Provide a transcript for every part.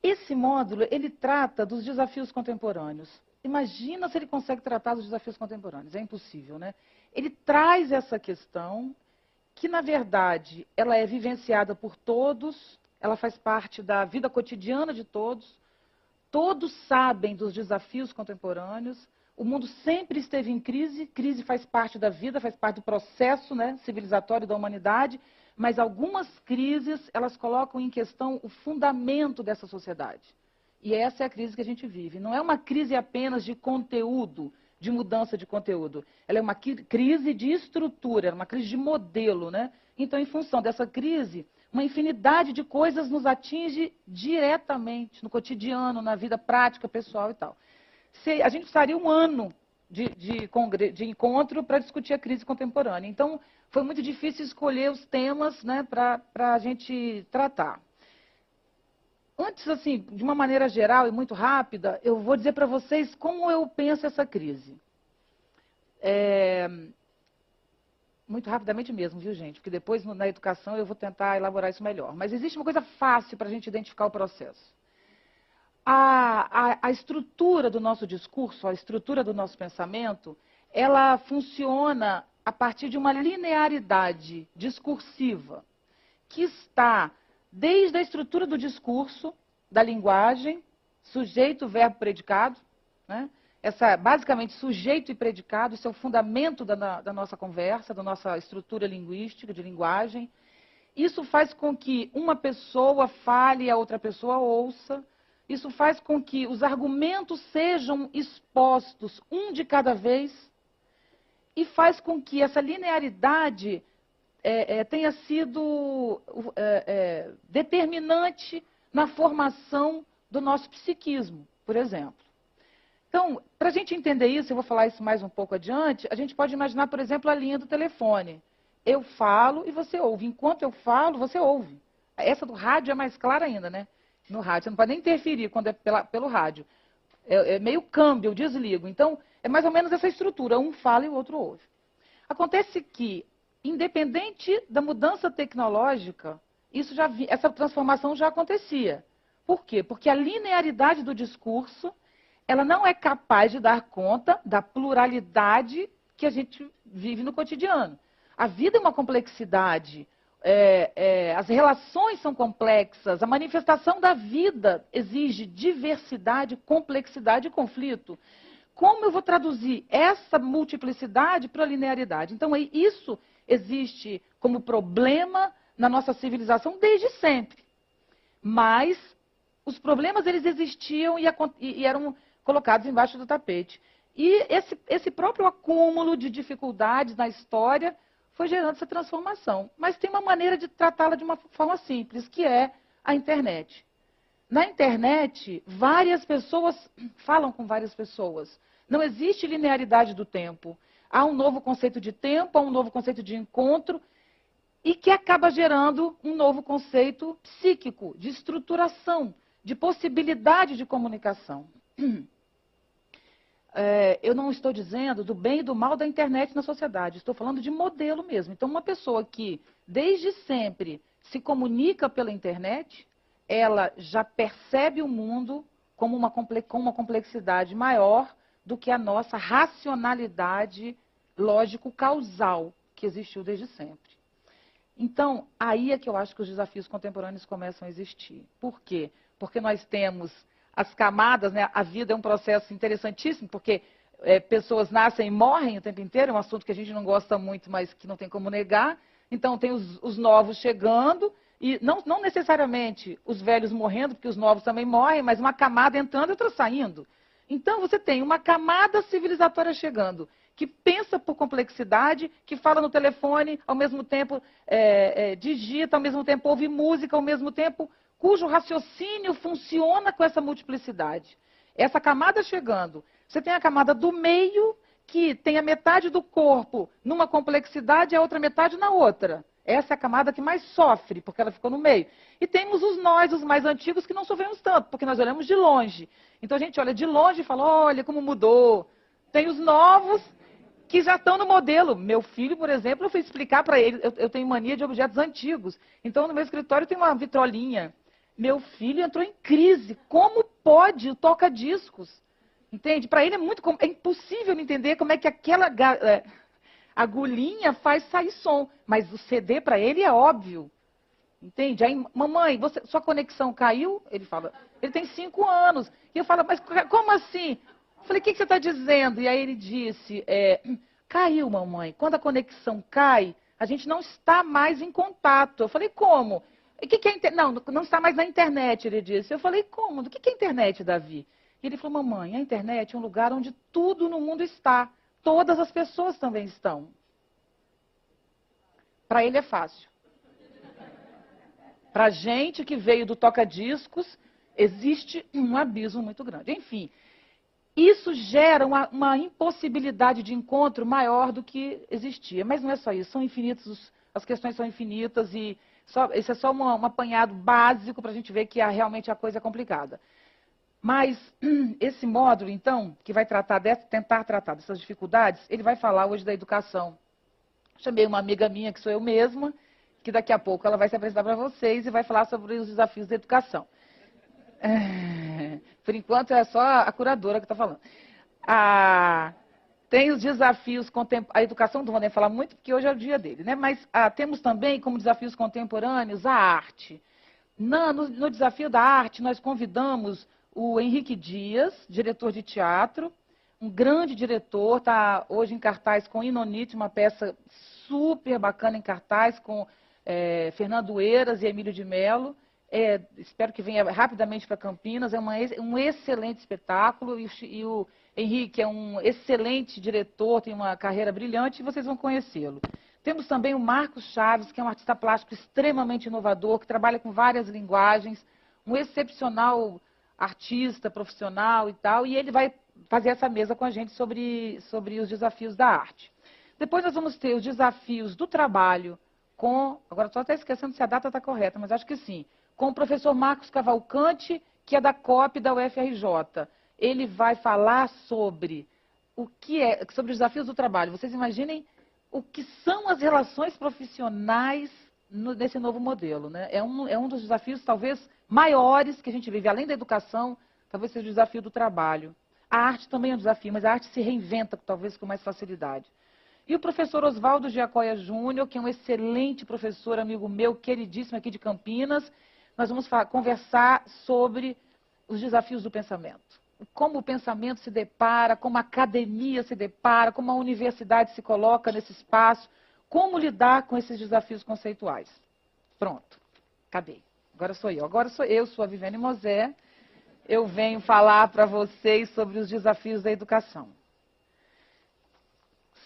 esse módulo, ele trata dos desafios contemporâneos. Imagina se ele consegue tratar dos desafios contemporâneos. É impossível, né? Ele traz essa questão que, na verdade, ela é vivenciada por todos, ela faz parte da vida cotidiana de todos. Todos sabem dos desafios contemporâneos. O mundo sempre esteve em crise. Crise faz parte da vida, faz parte do processo, né, civilizatório da humanidade. Mas algumas crises, elas colocam em questão o fundamento dessa sociedade. E essa é a crise que a gente vive. Não é uma crise apenas de conteúdo, de mudança de conteúdo. Ela é uma crise de estrutura, uma crise de modelo, né? Então, em função dessa crise, uma infinidade de coisas nos atinge diretamente, no cotidiano, na vida prática, pessoal e tal. A gente precisaria um ano de encontro para discutir a crise contemporânea. Então, foi muito difícil escolher os temas, né, para a gente tratar. Antes, assim, de uma maneira geral e muito rápida, eu vou dizer para vocês como eu penso essa crise. Muito rapidamente mesmo, viu, gente? Porque depois, na educação, eu vou tentar elaborar isso melhor. Mas existe uma coisa fácil para a gente identificar o processo. A estrutura do nosso discurso, a estrutura do nosso pensamento, ela funciona a partir de uma linearidade discursiva que está desde a estrutura do discurso, da linguagem, sujeito, verbo, predicado, né? Basicamente, sujeito e predicado, isso é o fundamento da nossa conversa, da nossa estrutura linguística, de linguagem. Isso faz com que uma pessoa fale e a outra pessoa ouça. Isso faz com que os argumentos sejam expostos um de cada vez e faz com que essa linearidade tenha sido determinante na formação do nosso psiquismo, por exemplo. Então, para a gente entender isso, eu vou falar isso mais um pouco adiante, a gente pode imaginar, por exemplo, a linha do telefone. Eu falo e você ouve. Enquanto eu falo, você ouve. Essa do rádio é mais clara ainda, né? No rádio, você não pode nem interferir quando é pelo rádio. É meio câmbio, eu desligo. Então, é mais ou menos essa estrutura. Um fala e o outro ouve. Acontece que, independente da mudança tecnológica, essa transformação já acontecia. Por quê? Porque a linearidade do discurso, ela não é capaz de dar conta da pluralidade que a gente vive no cotidiano. A vida é uma complexidade, as relações são complexas, a manifestação da vida exige diversidade, complexidade e conflito. Como eu vou traduzir essa multiplicidade para a linearidade? Então, isso existe como problema na nossa civilização desde sempre. Mas os problemas, eles existiam e eram colocados embaixo do tapete. E esse próprio acúmulo de dificuldades na história foi gerando essa transformação. Mas tem uma maneira de tratá-la de uma forma simples, que é a internet. Na internet, várias pessoas falam com várias pessoas. Não existe linearidade do tempo. Há um novo conceito de tempo, há um novo conceito de encontro, e que acaba gerando um novo conceito psíquico, de estruturação, de possibilidade de comunicação. Eu não estou dizendo do bem e do mal da internet na sociedade, estou falando de modelo mesmo. Então, uma pessoa que, desde sempre, se comunica pela internet, ela já percebe o mundo com uma complexidade maior do que a nossa racionalidade lógico-causal, que existiu desde sempre. Então, aí é que eu acho que os desafios contemporâneos começam a existir. Por quê? Porque nós temos as camadas, né? A vida é um processo interessantíssimo, porque pessoas nascem e morrem o tempo inteiro, é um assunto que a gente não gosta muito, mas que não tem como negar. Então, tem os novos chegando, e não necessariamente os velhos morrendo, porque os novos também morrem, mas uma camada entrando e outra saindo. Então, você tem uma camada civilizatória chegando, que pensa por complexidade, que fala no telefone, ao mesmo tempo digita, ao mesmo tempo ouve música, ao mesmo tempo cujo raciocínio funciona com essa multiplicidade. Essa camada chegando. Você tem a camada do meio, que tem a metade do corpo numa complexidade e a outra metade na outra. Essa é a camada que mais sofre, porque ela ficou no meio. E temos nós, os mais antigos, que não sofremos tanto, porque nós olhamos de longe. Então a gente olha de longe e fala, olha como mudou. Tem os novos que já estão no modelo. Meu filho, por exemplo, eu fui explicar para ele, eu tenho mania de objetos antigos. Então no meu escritório tem uma vitrolinha. Meu filho entrou em crise. Como pode o toca-discos? Entende? Para ele é impossível entender como é que aquela agulhinha faz sair som. Mas o CD para ele é óbvio. Entende? Aí, mamãe, sua conexão caiu? Ele fala, ele tem 5 anos. E eu falo, mas como assim? Eu falei, o que você está dizendo? E aí ele disse, caiu, mamãe. Quando a conexão cai, a gente não está mais em contato. Eu falei, como? O que é Não, não está mais na internet, ele disse. Eu falei, como? Do que é internet, Davi? E ele falou, mamãe, a internet é um lugar onde tudo no mundo está. Todas as pessoas também estão. Para ele é fácil. Para a gente que veio do toca-discos, existe um abismo muito grande. Enfim, isso gera uma impossibilidade de encontro maior do que existia. Mas não é só isso, são infinitos, as questões são infinitas e esse é só um apanhado básico para a gente ver que realmente a coisa é complicada. Mas esse módulo, então, que vai tentar tratar dessas dificuldades, ele vai falar hoje da educação. Chamei uma amiga minha, que sou eu mesma, que daqui a pouco ela vai se apresentar para vocês e vai falar sobre os desafios da educação. Por enquanto é só a curadora que está falando. Tem os desafios contemporâneos, a educação não vou nem falar muito, porque hoje é o dia dele, né? Mas temos também como desafios contemporâneos a arte. No desafio da arte, nós convidamos o Henrique Dias, diretor de teatro, um grande diretor, está hoje em cartaz com Inonite, uma peça super bacana em cartaz, com Fernando Eiras e Emílio de Mello. Espero que venha rapidamente para Campinas. É um excelente espetáculo e o Henrique é um excelente diretor, tem uma carreira brilhante e vocês vão conhecê-lo. Temos também o Marcos Chaves, que é um artista plástico extremamente inovador, que trabalha com várias linguagens, um excepcional artista, profissional e tal, e ele vai fazer essa mesa com a gente sobre os desafios da arte. Depois nós vamos ter os desafios do trabalho agora estou até esquecendo se a data está correta, mas acho que sim, com o professor Marcos Cavalcante, que é da COP da UFRJ. Ele vai falar sobre sobre os desafios do trabalho. Vocês imaginem o que são as relações profissionais nesse novo modelo, né? É um dos desafios talvez maiores que a gente vive, além da educação, talvez seja o desafio do trabalho. A arte também é um desafio, mas a arte se reinventa talvez com mais facilidade. E o professor Oswaldo Giacoia Júnior, que é um excelente professor, amigo meu, queridíssimo aqui de Campinas. Nós vamos conversar sobre os desafios do pensamento. Como o pensamento se depara, como a academia se depara, como a universidade se coloca nesse espaço, como lidar com esses desafios conceituais. Pronto, acabei. Agora sou eu, sou a Viviane Mosé. Eu venho falar para vocês sobre os desafios da educação.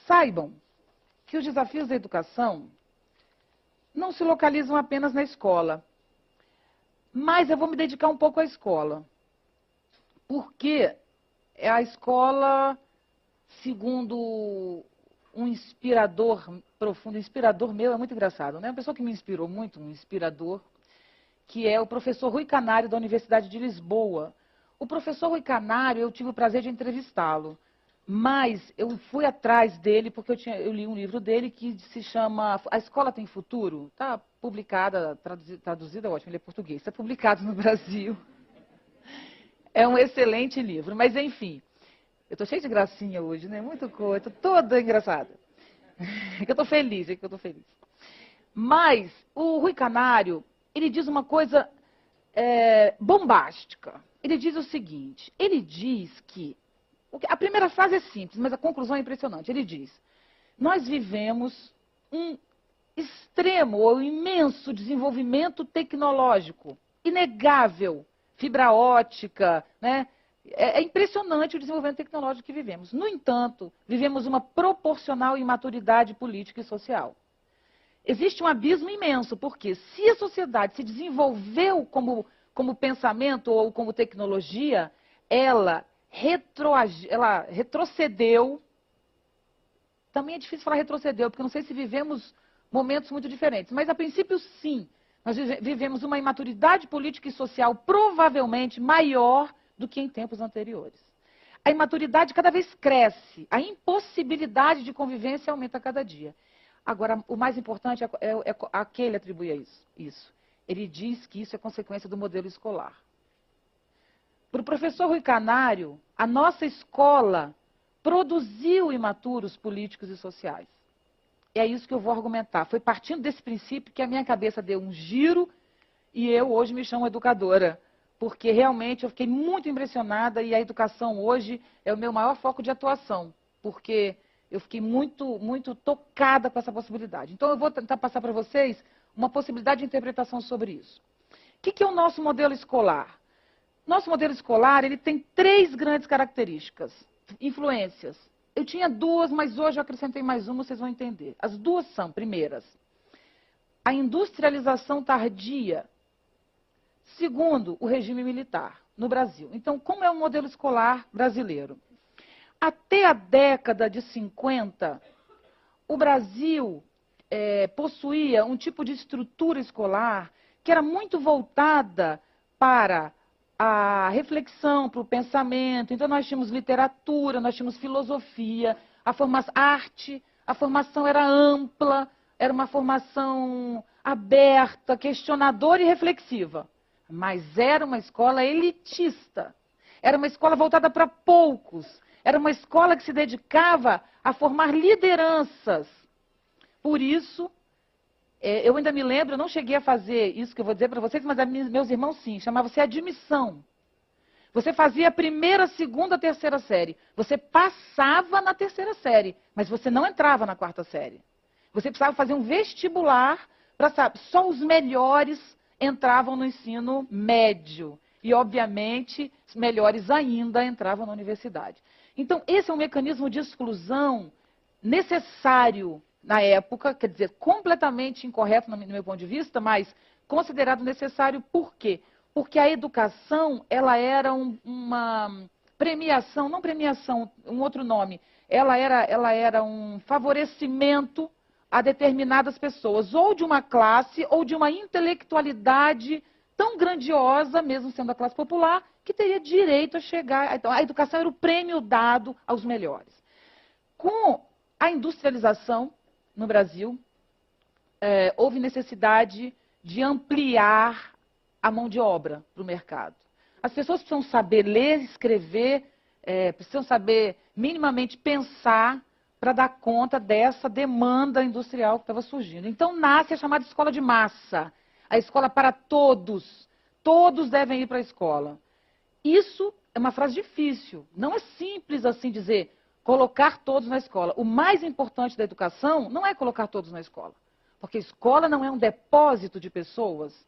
Saibam que os desafios da educação não se localizam apenas na escola. Mas eu vou me dedicar um pouco à escola. Porque a escola, segundo um inspirador profundo, inspirador meu é muito engraçado, né? Uma pessoa que me inspirou muito, um inspirador, que é o professor Rui Canário, da Universidade de Lisboa. O professor Rui Canário, eu tive o prazer de entrevistá-lo. Mas eu fui atrás dele porque eu li um livro dele que se chama A Escola Tem Futuro. Está publicada, traduzida, ótimo, ele é português. Está publicado no Brasil. É um excelente livro. Mas, enfim, eu estou cheia de gracinha hoje, né? Muito coisa, estou toda engraçada. É que eu estou feliz, Mas o Rui Canário, ele diz uma coisa bombástica. Ele diz o seguinte, ele diz que a primeira frase é simples, mas a conclusão é impressionante. Ele diz, nós vivemos um extremo ou imenso desenvolvimento tecnológico, inegável, fibra ótica, né? É impressionante o desenvolvimento tecnológico que vivemos. No entanto, vivemos uma proporcional imaturidade política e social. Existe um abismo imenso, porque se a sociedade se desenvolveu como pensamento ou como tecnologia, ela retrocedeu. Também é difícil falar retrocedeu, porque não sei se vivemos momentos muito diferentes. Mas, a princípio, sim. Nós vivemos uma imaturidade política e social provavelmente maior do que em tempos anteriores. A imaturidade cada vez cresce. A impossibilidade de convivência aumenta a cada dia. Agora, o mais importante é a que ele atribui a isso. Ele diz que isso é consequência do modelo escolar. Para o professor Rui Canário, a nossa escola produziu imaturos políticos e sociais. É isso que eu vou argumentar. Foi partindo desse princípio que a minha cabeça deu um giro e eu hoje me chamo educadora. Porque realmente eu fiquei muito impressionada e a educação hoje é o meu maior foco de atuação. Porque eu fiquei muito tocada com essa possibilidade. Então eu vou tentar passar para vocês uma possibilidade de interpretação sobre isso. O que é o nosso modelo escolar? Nosso modelo escolar ele tem 3 grandes características, influências. Eu tinha 2, mas hoje eu acrescentei mais uma, vocês vão entender. As 2 são, primeiras, a industrialização tardia. Segundo, o regime militar no Brasil. Então, como é o modelo escolar brasileiro? Até a década de 50, o Brasil possuía um tipo de estrutura escolar que era muito voltada para a reflexão, para o pensamento. Então, nós tínhamos literatura, nós tínhamos filosofia, arte, a formação era ampla, era uma formação aberta, questionadora e reflexiva. Mas era uma escola elitista, era uma escola voltada para poucos, era uma escola que se dedicava a formar lideranças. Por isso, eu ainda me lembro, eu não cheguei a fazer isso que eu vou dizer para vocês, mas meus irmãos sim, chamava-se admissão. Você fazia a primeira, segunda, terceira série. Você passava na terceira série, mas você não entrava na quarta série. Você precisava fazer um vestibular para saber, só os melhores entravam no ensino médio. E, obviamente, os melhores ainda entravam na universidade. Então, esse é um mecanismo de exclusão necessário na época, quer dizer, completamente incorreto no meu ponto de vista, mas considerado necessário por quê? Porque a educação, ela era uma premiação, não premiação, um outro nome, ela era um favorecimento a determinadas pessoas, ou de uma classe, ou de uma intelectualidade tão grandiosa, mesmo sendo a classe popular, que teria direito a chegar. Então, a educação era o prêmio dado aos melhores. Com a industrialização no Brasil, houve necessidade de ampliar a mão de obra para o mercado. As pessoas precisam saber ler, escrever, precisam saber minimamente pensar para dar conta dessa demanda industrial que estava surgindo. Então, nasce a chamada escola de massa, a escola para todos. Todos devem ir para a escola. Isso é uma frase difícil. Não é simples assim dizer, colocar todos na escola. O mais importante da educação não é colocar todos na escola. Porque a escola não é um depósito de pessoas.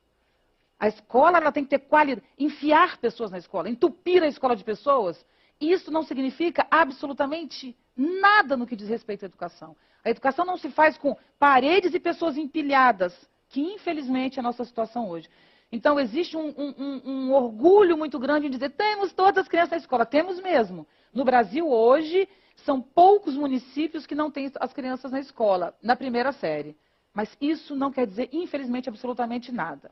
A escola ela tem que ter qualidade. Enfiar pessoas na escola, entupir a escola de pessoas, isso não significa absolutamente nada no que diz respeito à educação. A educação não se faz com paredes e pessoas empilhadas, que infelizmente é a nossa situação hoje. Então, existe um orgulho muito grande em dizer, temos todas as crianças na escola. Temos mesmo. No Brasil, hoje, são poucos municípios que não têm as crianças na escola, na primeira série. Mas isso não quer dizer, infelizmente, absolutamente nada.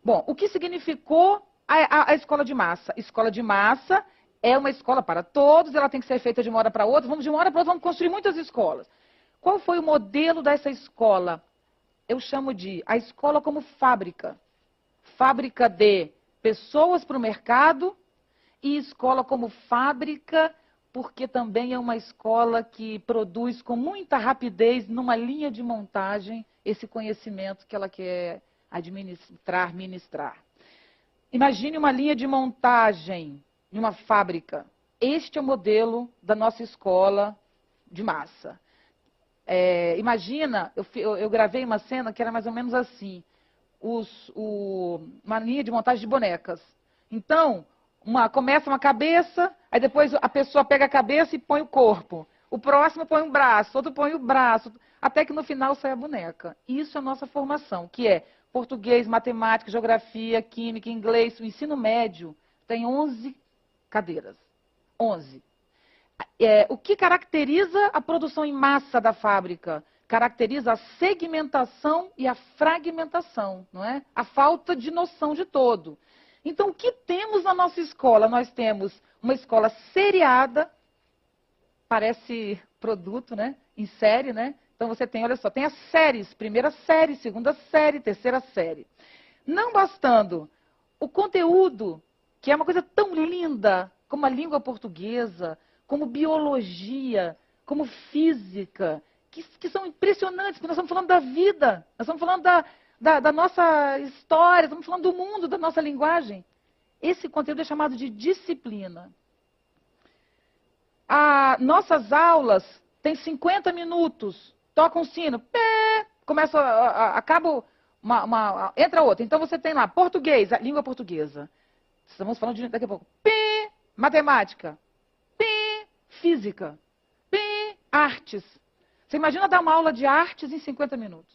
Bom, o que significou a escola de massa? Escola de massa é uma escola para todos, ela tem que ser feita de uma hora para outra. Vamos de uma hora para outra, vamos construir muitas escolas. Qual foi o modelo dessa escola? Eu chamo de a escola como fábrica. Fábrica de pessoas para o mercado e escola como fábrica, porque também é uma escola que produz com muita rapidez, numa linha de montagem, esse conhecimento que ela quer ministrar. Imagine uma linha de montagem em uma fábrica. Este é o modelo da nossa escola de massa. Imagina, eu gravei uma cena que era mais ou menos assim, uma linha de montagem de bonecas. Então, começa uma cabeça, aí depois a pessoa pega a cabeça e põe o corpo. O próximo põe um braço, outro põe o braço, até que no final sai a boneca. Isso é a nossa formação, que é português, matemática, geografia, química, inglês. O ensino médio tem 11 cadeiras. 11. O que caracteriza a produção em massa da fábrica? Caracteriza a segmentação e a fragmentação, não é? A falta de noção de todo. Então, o que temos na nossa escola? Nós temos uma escola seriada, parece produto, né? Em série, né? Então, você tem, olha só, tem as séries, primeira série, segunda série, terceira série. Não bastando o conteúdo, que é uma coisa tão linda como a língua portuguesa, como biologia, como física, que são impressionantes, porque nós estamos falando da vida, nós estamos falando da nossa história, estamos falando do mundo, da nossa linguagem. Esse conteúdo é chamado de disciplina. Nossas aulas têm 50 minutos, toca um sino, pé, começa, acaba, entra outra. Então você tem lá português, a língua portuguesa. Estamos falando de daqui a pouco. Pé, matemática. Pé, física. Pé, artes. Você imagina dar uma aula de artes em 50 minutos.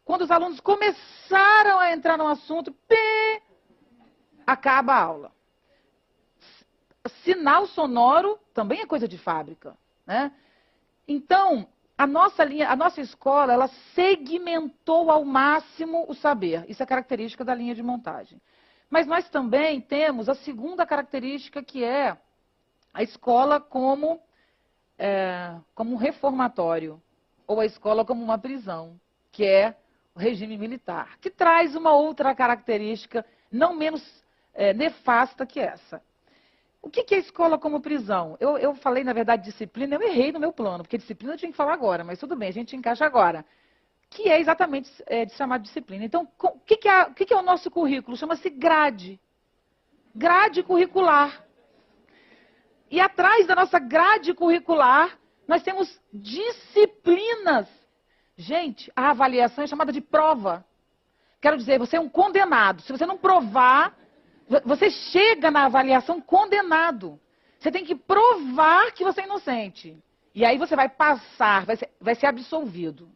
Quando os alunos começaram a entrar no assunto, pé, acaba a aula. Sinal sonoro também é coisa de fábrica, né? Então, a nossa escola, ela segmentou ao máximo o saber. Isso é característica da linha de montagem. Mas nós também temos a segunda característica, que é a escola como um reformatório, ou a escola como uma prisão, que é o regime militar, que traz uma outra característica não menos nefasta que essa. O que é escola como prisão? Eu falei, na verdade, disciplina, eu errei no meu plano, porque disciplina eu tinha que falar agora, mas tudo bem, a gente encaixa agora. Que é exatamente de chamar de disciplina. Então, o que é o nosso currículo? Chama-se grade. Grade curricular. E atrás da nossa grade curricular, nós temos disciplinas. Gente, a avaliação é chamada de prova. Quero dizer, você é um condenado. Se você não provar, você chega na avaliação condenado. Você tem que provar que você é inocente. E aí você vai passar, vai ser absolvido.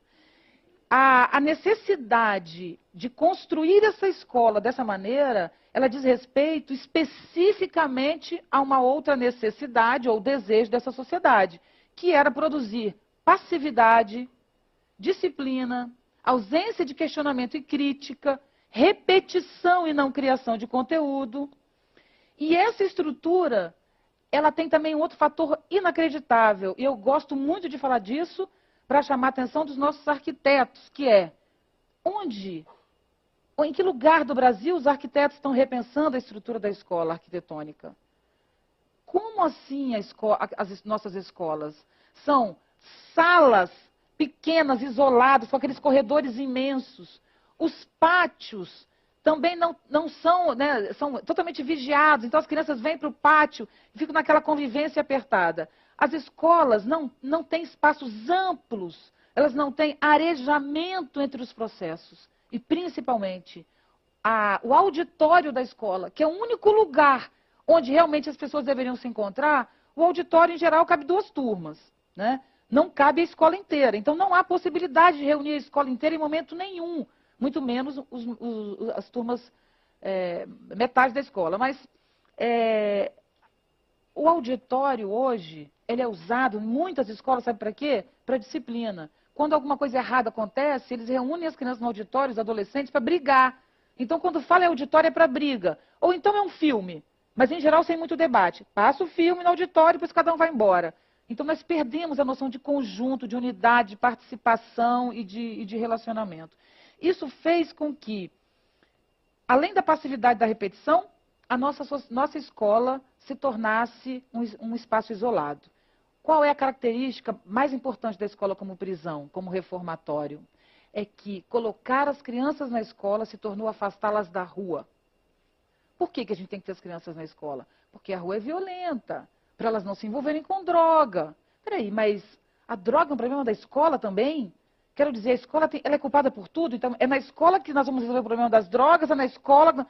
A necessidade de construir essa escola dessa maneira, ela diz respeito especificamente a uma outra necessidade ou desejo dessa sociedade, que era produzir passividade, disciplina, ausência de questionamento e crítica, repetição e não criação de conteúdo. E essa estrutura, ela tem também um outro fator inacreditável, e eu gosto muito de falar disso, para chamar a atenção dos nossos arquitetos, que é em que lugar do Brasil os arquitetos estão repensando a estrutura da escola arquitetônica? Como assim as nossas escolas? São salas pequenas, isoladas, com aqueles corredores imensos. Os pátios também não são, né, são totalmente vigiados, então as crianças vêm para o pátio e ficam naquela convivência apertada. As escolas não têm espaços amplos, elas não têm arejamento entre os processos. E, principalmente, o auditório da escola, que é o único lugar onde realmente as pessoas deveriam se encontrar, o auditório, em geral, cabe 2 turmas, né? Não cabe a escola inteira. Então, não há possibilidade de reunir a escola inteira em momento nenhum, muito menos as turmas, metade da escola. Mas o auditório hoje, ele é usado em muitas escolas, sabe para quê? Para disciplina. Quando alguma coisa errada acontece, eles reúnem as crianças no auditório, os adolescentes, para brigar. Então, quando fala em auditório, é para briga. Ou então é um filme, mas em geral sem muito debate. Passa o filme no auditório, depois cada um vai embora. Então, nós perdemos a noção de conjunto, de unidade, de participação e de relacionamento. Isso fez com que, além da passividade da repetição, a nossa escola se tornasse um espaço isolado. Qual é a característica mais importante da escola como prisão, como reformatório? É que colocar as crianças na escola se tornou afastá-las da rua. Por que a gente tem que ter as crianças na escola? Porque a rua é violenta, para elas não se envolverem com droga. Peraí, mas a droga é um problema da escola também? Quero dizer, a escola ela é culpada por tudo? Então, é na escola que nós vamos resolver o problema das drogas, é na escola...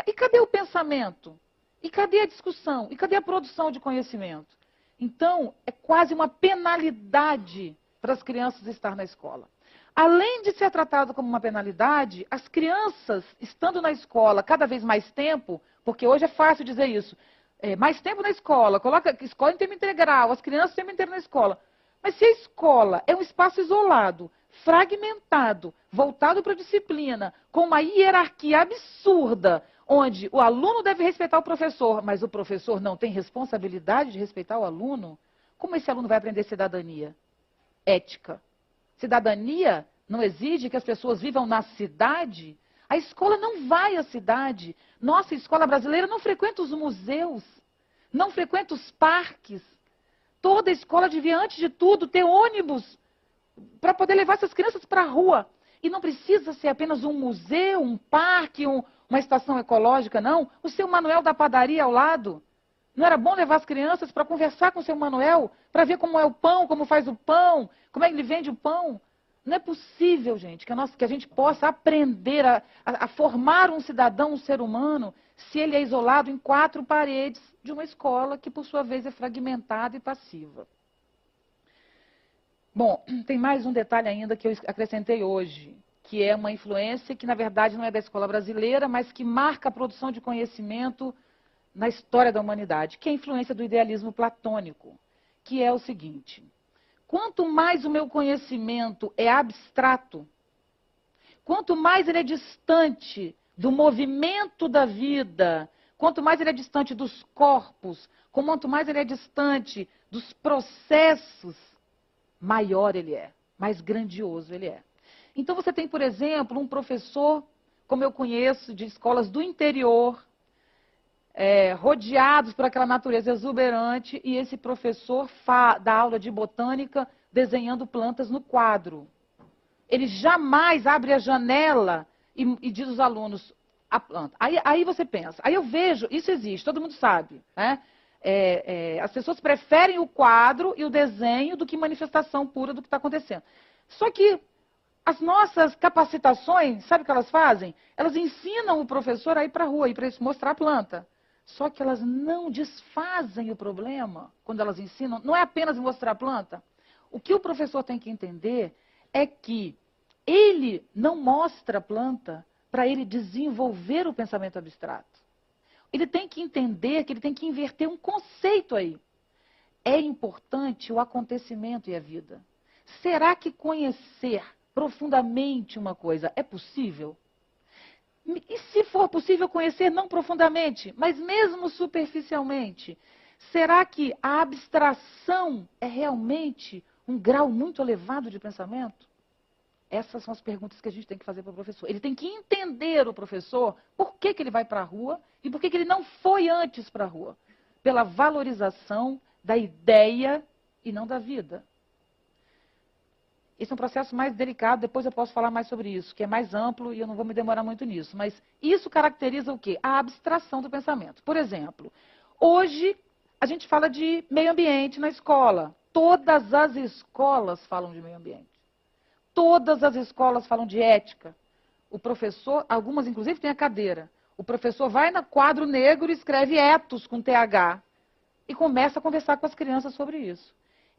E cadê o pensamento? E cadê a discussão? E cadê a produção de conhecimento? Então, é quase uma penalidade para as crianças estar na escola. Além de ser tratado como uma penalidade, as crianças, estando na escola cada vez mais tempo, porque hoje é fácil dizer isso, mais tempo na escola, coloca escola em tempo integral, as crianças em tempo inteiro na escola. Mas se a escola é um espaço isolado, fragmentado, voltado para a disciplina, com uma hierarquia absurda, onde o aluno deve respeitar o professor, mas o professor não tem responsabilidade de respeitar o aluno, como esse aluno vai aprender cidadania? Ética. Cidadania não exige que as pessoas vivam na cidade? A escola não vai à cidade. Nossa escola brasileira não frequenta os museus, não frequenta os parques. Toda escola devia, antes de tudo, ter ônibus para poder levar essas crianças para a rua. E não precisa ser apenas um museu, um parque, uma estação ecológica, não. O seu Manuel da padaria ao lado. Não era bom levar as crianças para conversar com o seu Manuel, para ver como é o pão, como faz o pão, como é que ele vende o pão? Não é possível, gente, que a gente possa aprender a formar um cidadão, um ser humano, se ele é isolado em 4 paredes de uma escola que, por sua vez, é fragmentada e passiva. Bom, tem mais um detalhe ainda que eu acrescentei hoje, que é uma influência que, na verdade, não é da escola brasileira, mas que marca a produção de conhecimento na história da humanidade, que é a influência do idealismo platônico, que é o seguinte: quanto mais o meu conhecimento é abstrato, quanto mais ele é distante do movimento da vida, quanto mais ele é distante dos corpos, quanto mais ele é distante dos processos, maior ele é, mais grandioso ele é. Então você tem, por exemplo, um professor, como eu conheço, de escolas do interior, rodeados por aquela natureza exuberante, e esse professor dá aula de botânica desenhando plantas no quadro. Ele jamais abre a janela e diz aos alunos a planta. Aí você pensa, aí eu vejo, isso existe, todo mundo sabe, né? As pessoas preferem o quadro e o desenho do que manifestação pura do que está acontecendo. Só que as nossas capacitações, sabe o que elas fazem? Elas ensinam o professor a ir para a rua, para mostrar a planta. Só que elas não desfazem o problema quando elas ensinam. Não é apenas mostrar a planta. O que o professor tem que entender é que ele não mostra a planta para ele desenvolver o pensamento abstrato. Ele tem que entender que ele tem que inverter um conceito aí. É importante o acontecimento e a vida. Será que conhecer profundamente uma coisa é possível? E se for possível conhecer não profundamente, mas mesmo superficialmente, será que a abstração é realmente um grau muito elevado de pensamento? Essas são as perguntas que a gente tem que fazer para o professor. Ele tem que entender o professor por que ele vai para a rua e por que ele não foi antes para a rua. Pela valorização da ideia e não da vida. Esse é um processo mais delicado, depois eu posso falar mais sobre isso, que é mais amplo e eu não vou me demorar muito nisso. Mas isso caracteriza o quê? A abstração do pensamento. Por exemplo, hoje a gente fala de meio ambiente na escola. Todas as escolas falam de meio ambiente. Todas as escolas falam de ética. O professor, algumas inclusive têm a cadeira. O professor vai no quadro negro e escreve etos com TH e começa a conversar com as crianças sobre isso.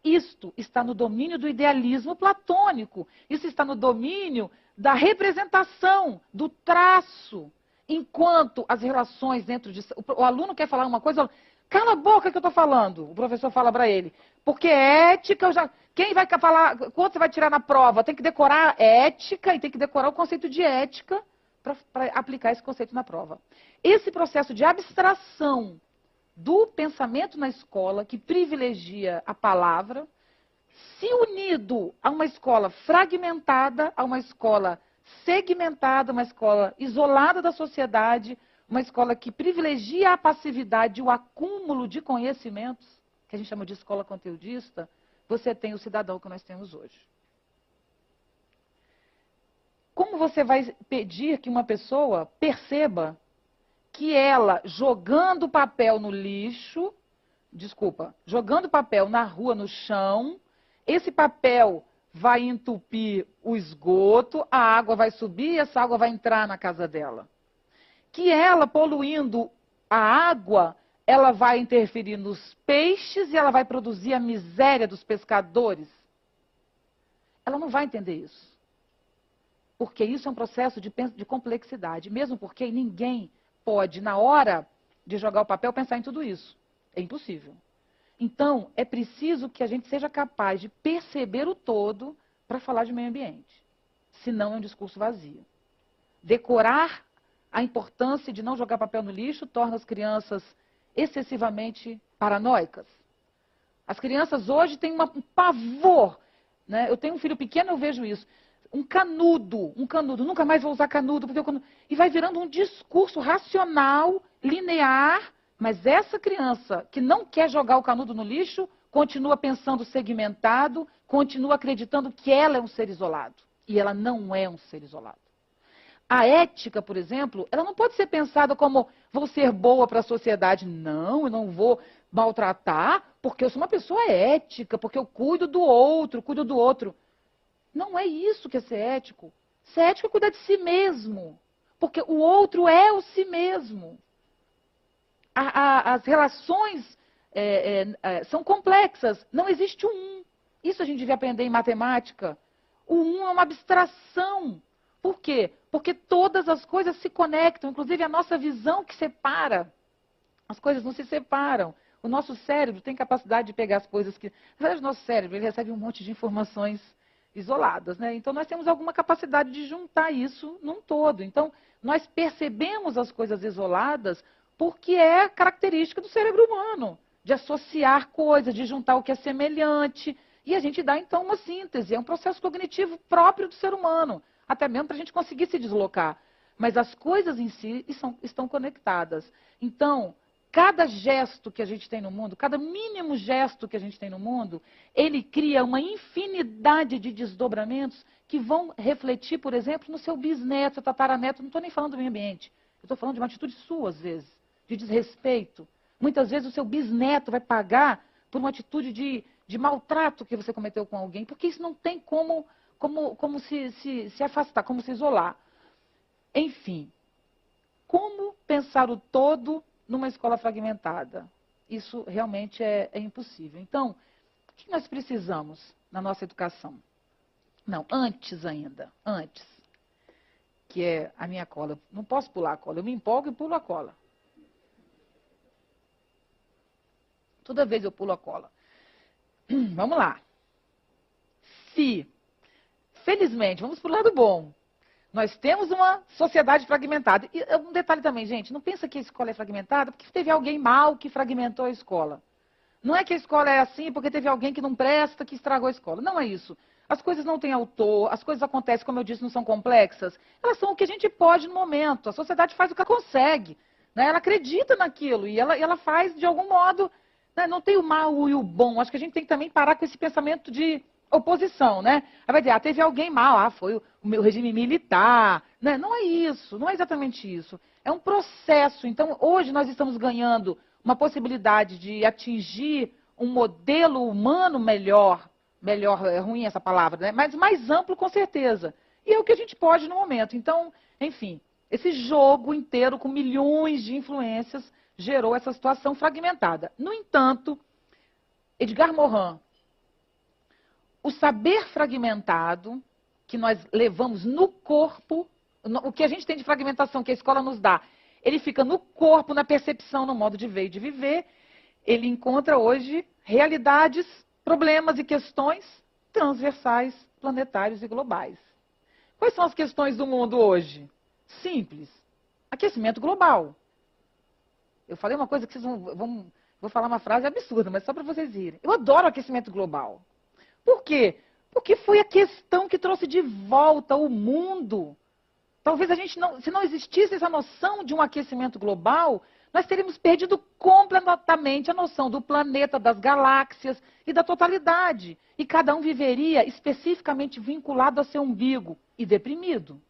Isto está no domínio do idealismo platônico. Isso está no domínio da representação, do traço. Enquanto as relações dentro de... O aluno quer falar uma coisa, cala a boca que eu estou falando. O professor fala para ele. Porque ética, quem vai falar, quanto você vai tirar na prova? Tem que decorar ética e tem que decorar o conceito de ética para aplicar esse conceito na prova. Esse processo de abstração do pensamento na escola, que privilegia a palavra, se unido a uma escola fragmentada, a uma escola segmentada, uma escola isolada da sociedade, uma escola que privilegia a passividade, o acúmulo de conhecimentos, que a gente chama de escola conteudista, você tem o cidadão que nós temos hoje. Como você vai pedir que uma pessoa perceba que ela, jogando papel no lixo, jogando papel na rua, no chão, esse papel vai entupir o esgoto, a água vai subir e essa água vai entrar na casa dela. Que ela, poluindo a água, ela vai interferir nos peixes e ela vai produzir a miséria dos pescadores. Ela não vai entender isso. Porque isso é um processo de complexidade, mesmo porque ninguém pode, na hora de jogar o papel, pensar em tudo isso. É impossível. Então, é preciso que a gente seja capaz de perceber o todo para falar de meio ambiente. Senão é um discurso vazio. Decorar a importância de não jogar papel no lixo torna as crianças excessivamente paranoicas. As crianças hoje têm um pavor. Né? Eu tenho um filho pequeno, eu vejo isso. um canudo, nunca mais vou usar canudo, porque e vai virando um discurso racional, linear, mas essa criança que não quer jogar o canudo no lixo, continua pensando segmentado, continua acreditando que ela é um ser isolado. E ela não é um ser isolado. A ética, por exemplo, ela não pode ser pensada como vou ser boa para a sociedade. Não, eu não vou maltratar, porque eu sou uma pessoa ética, porque eu cuido do outro. Não é isso que é ser ético. Ser ético é cuidar de si mesmo, porque o outro é o si mesmo. As relações são complexas, não existe o um. Isso a gente devia aprender em matemática. O um é uma abstração. Por quê? Porque todas as coisas se conectam, inclusive a nossa visão que separa. As coisas não se separam. O nosso cérebro tem capacidade de pegar as coisas que... Na verdade, o nosso cérebro ele recebe um monte de informações isoladas, né? Então, nós temos alguma capacidade de juntar isso num todo. Então, nós percebemos as coisas isoladas porque é característica do cérebro humano, de associar coisas, de juntar o que é semelhante. E a gente dá, então, uma síntese. É um processo cognitivo próprio do ser humano, até mesmo para a gente conseguir se deslocar. Mas as coisas em si estão conectadas. Então, cada gesto que a gente tem no mundo, cada mínimo gesto que a gente tem no mundo, ele cria uma infinidade de desdobramentos que vão refletir, por exemplo, no seu bisneto, seu tataraneto. Não estou nem falando do meio ambiente. Eu estou falando de uma atitude sua, às vezes, de desrespeito. Muitas vezes o seu bisneto vai pagar por uma atitude de maltrato que você cometeu com alguém, porque isso não tem como se afastar, como se isolar. Enfim, como pensar o todo numa escola fragmentada? Isso realmente é impossível. Então, o que nós precisamos na nossa educação? Não, antes ainda, que é a minha cola. Não posso pular a cola, eu me empolgo e pulo a cola. Toda vez eu pulo a cola. Vamos lá. Felizmente, vamos para o lado bom. Nós temos uma sociedade fragmentada. E um detalhe também, gente, não pensa que a escola é fragmentada porque teve alguém mal que fragmentou a escola. Não é que a escola é assim porque teve alguém que não presta, que estragou a escola. Não é isso. As coisas não têm autor, as coisas acontecem, como eu disse, não são complexas. Elas são o que a gente pode no momento. A sociedade faz o que ela consegue. Né? Ela acredita naquilo e ela faz de algum modo. Né? Não tem o mal e o bom. Acho que a gente tem que também parar com esse pensamento de oposição, né? Aí vai dizer, teve alguém mal, foi o meu regime militar. Né? Não é isso, não é exatamente isso. É um processo. Então, hoje nós estamos ganhando uma possibilidade de atingir um modelo humano melhor é ruim essa palavra, né? Mas mais amplo com certeza. E é o que a gente pode no momento. Então, enfim, esse jogo inteiro com milhões de influências gerou essa situação fragmentada. No entanto, Edgar Morin, o saber fragmentado que nós levamos no corpo, o que a gente tem de fragmentação que a escola nos dá, ele fica no corpo, na percepção, no modo de ver e de viver. Ele encontra hoje realidades, problemas e questões transversais, planetários e globais. Quais são as questões do mundo hoje? Simples. Aquecimento global. Eu falei uma coisa que vocês vou falar uma frase absurda, mas só para vocês irem. Eu adoro aquecimento global. Por quê? Porque foi a questão que trouxe de volta o mundo. Talvez a gente não, se não existisse essa noção de um aquecimento global, nós teríamos perdido completamente a noção do planeta, das galáxias e da totalidade. E cada um viveria especificamente vinculado a seu umbigo e deprimido.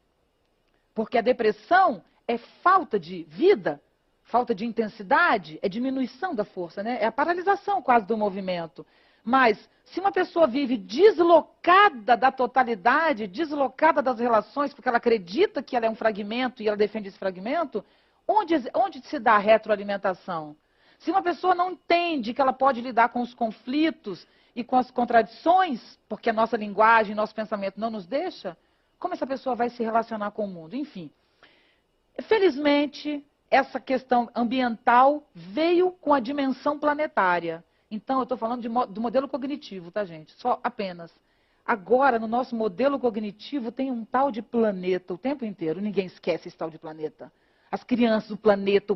Porque a depressão é falta de vida, falta de intensidade, é diminuição da força, né? É a paralisação quase do movimento. Mas, se uma pessoa vive deslocada da totalidade, deslocada das relações, porque ela acredita que ela é um fragmento e ela defende esse fragmento, onde se dá a retroalimentação? Se uma pessoa não entende que ela pode lidar com os conflitos e com as contradições, porque a nossa linguagem, nosso pensamento não nos deixa, como essa pessoa vai se relacionar com o mundo? Enfim, felizmente, essa questão ambiental veio com a dimensão planetária. Então, eu estou falando do modelo cognitivo, tá, gente? Só apenas. Agora, no nosso modelo cognitivo, tem um tal de planeta o tempo inteiro. Ninguém esquece esse tal de planeta. as crianças, o planeta.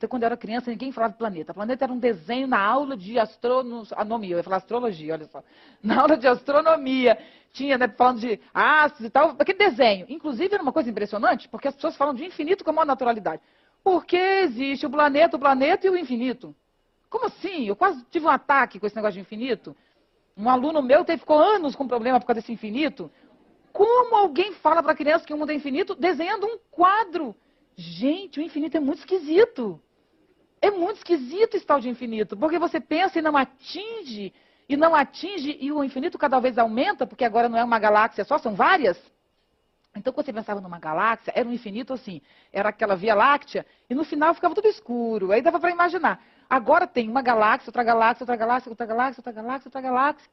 Quando eu era criança, ninguém falava de planeta. O planeta era um desenho na aula de astronomia. Eu ia falar astrologia, olha só. Na aula de astronomia, tinha, né, falando de astros e tal, aquele desenho. Inclusive, era uma coisa impressionante, porque as pessoas falam de infinito com a maior naturalidade. Porque existe o planeta e o infinito. Como assim? Eu quase tive um ataque com esse negócio de infinito. Um aluno meu ficou anos com problema por causa desse infinito. Como alguém fala para a criança que o mundo é infinito desenhando um quadro? Gente, o infinito é muito esquisito. É muito esquisito esse tal de infinito, porque você pensa e não atinge, e o infinito cada vez aumenta, porque agora não é uma galáxia só, são várias. Então, quando você pensava numa galáxia, era um infinito assim, era aquela Via Láctea, e no final ficava tudo escuro, aí dava para imaginar. Agora tem uma galáxia, outra galáxia, outra galáxia, outra galáxia, outra galáxia, outra galáxia,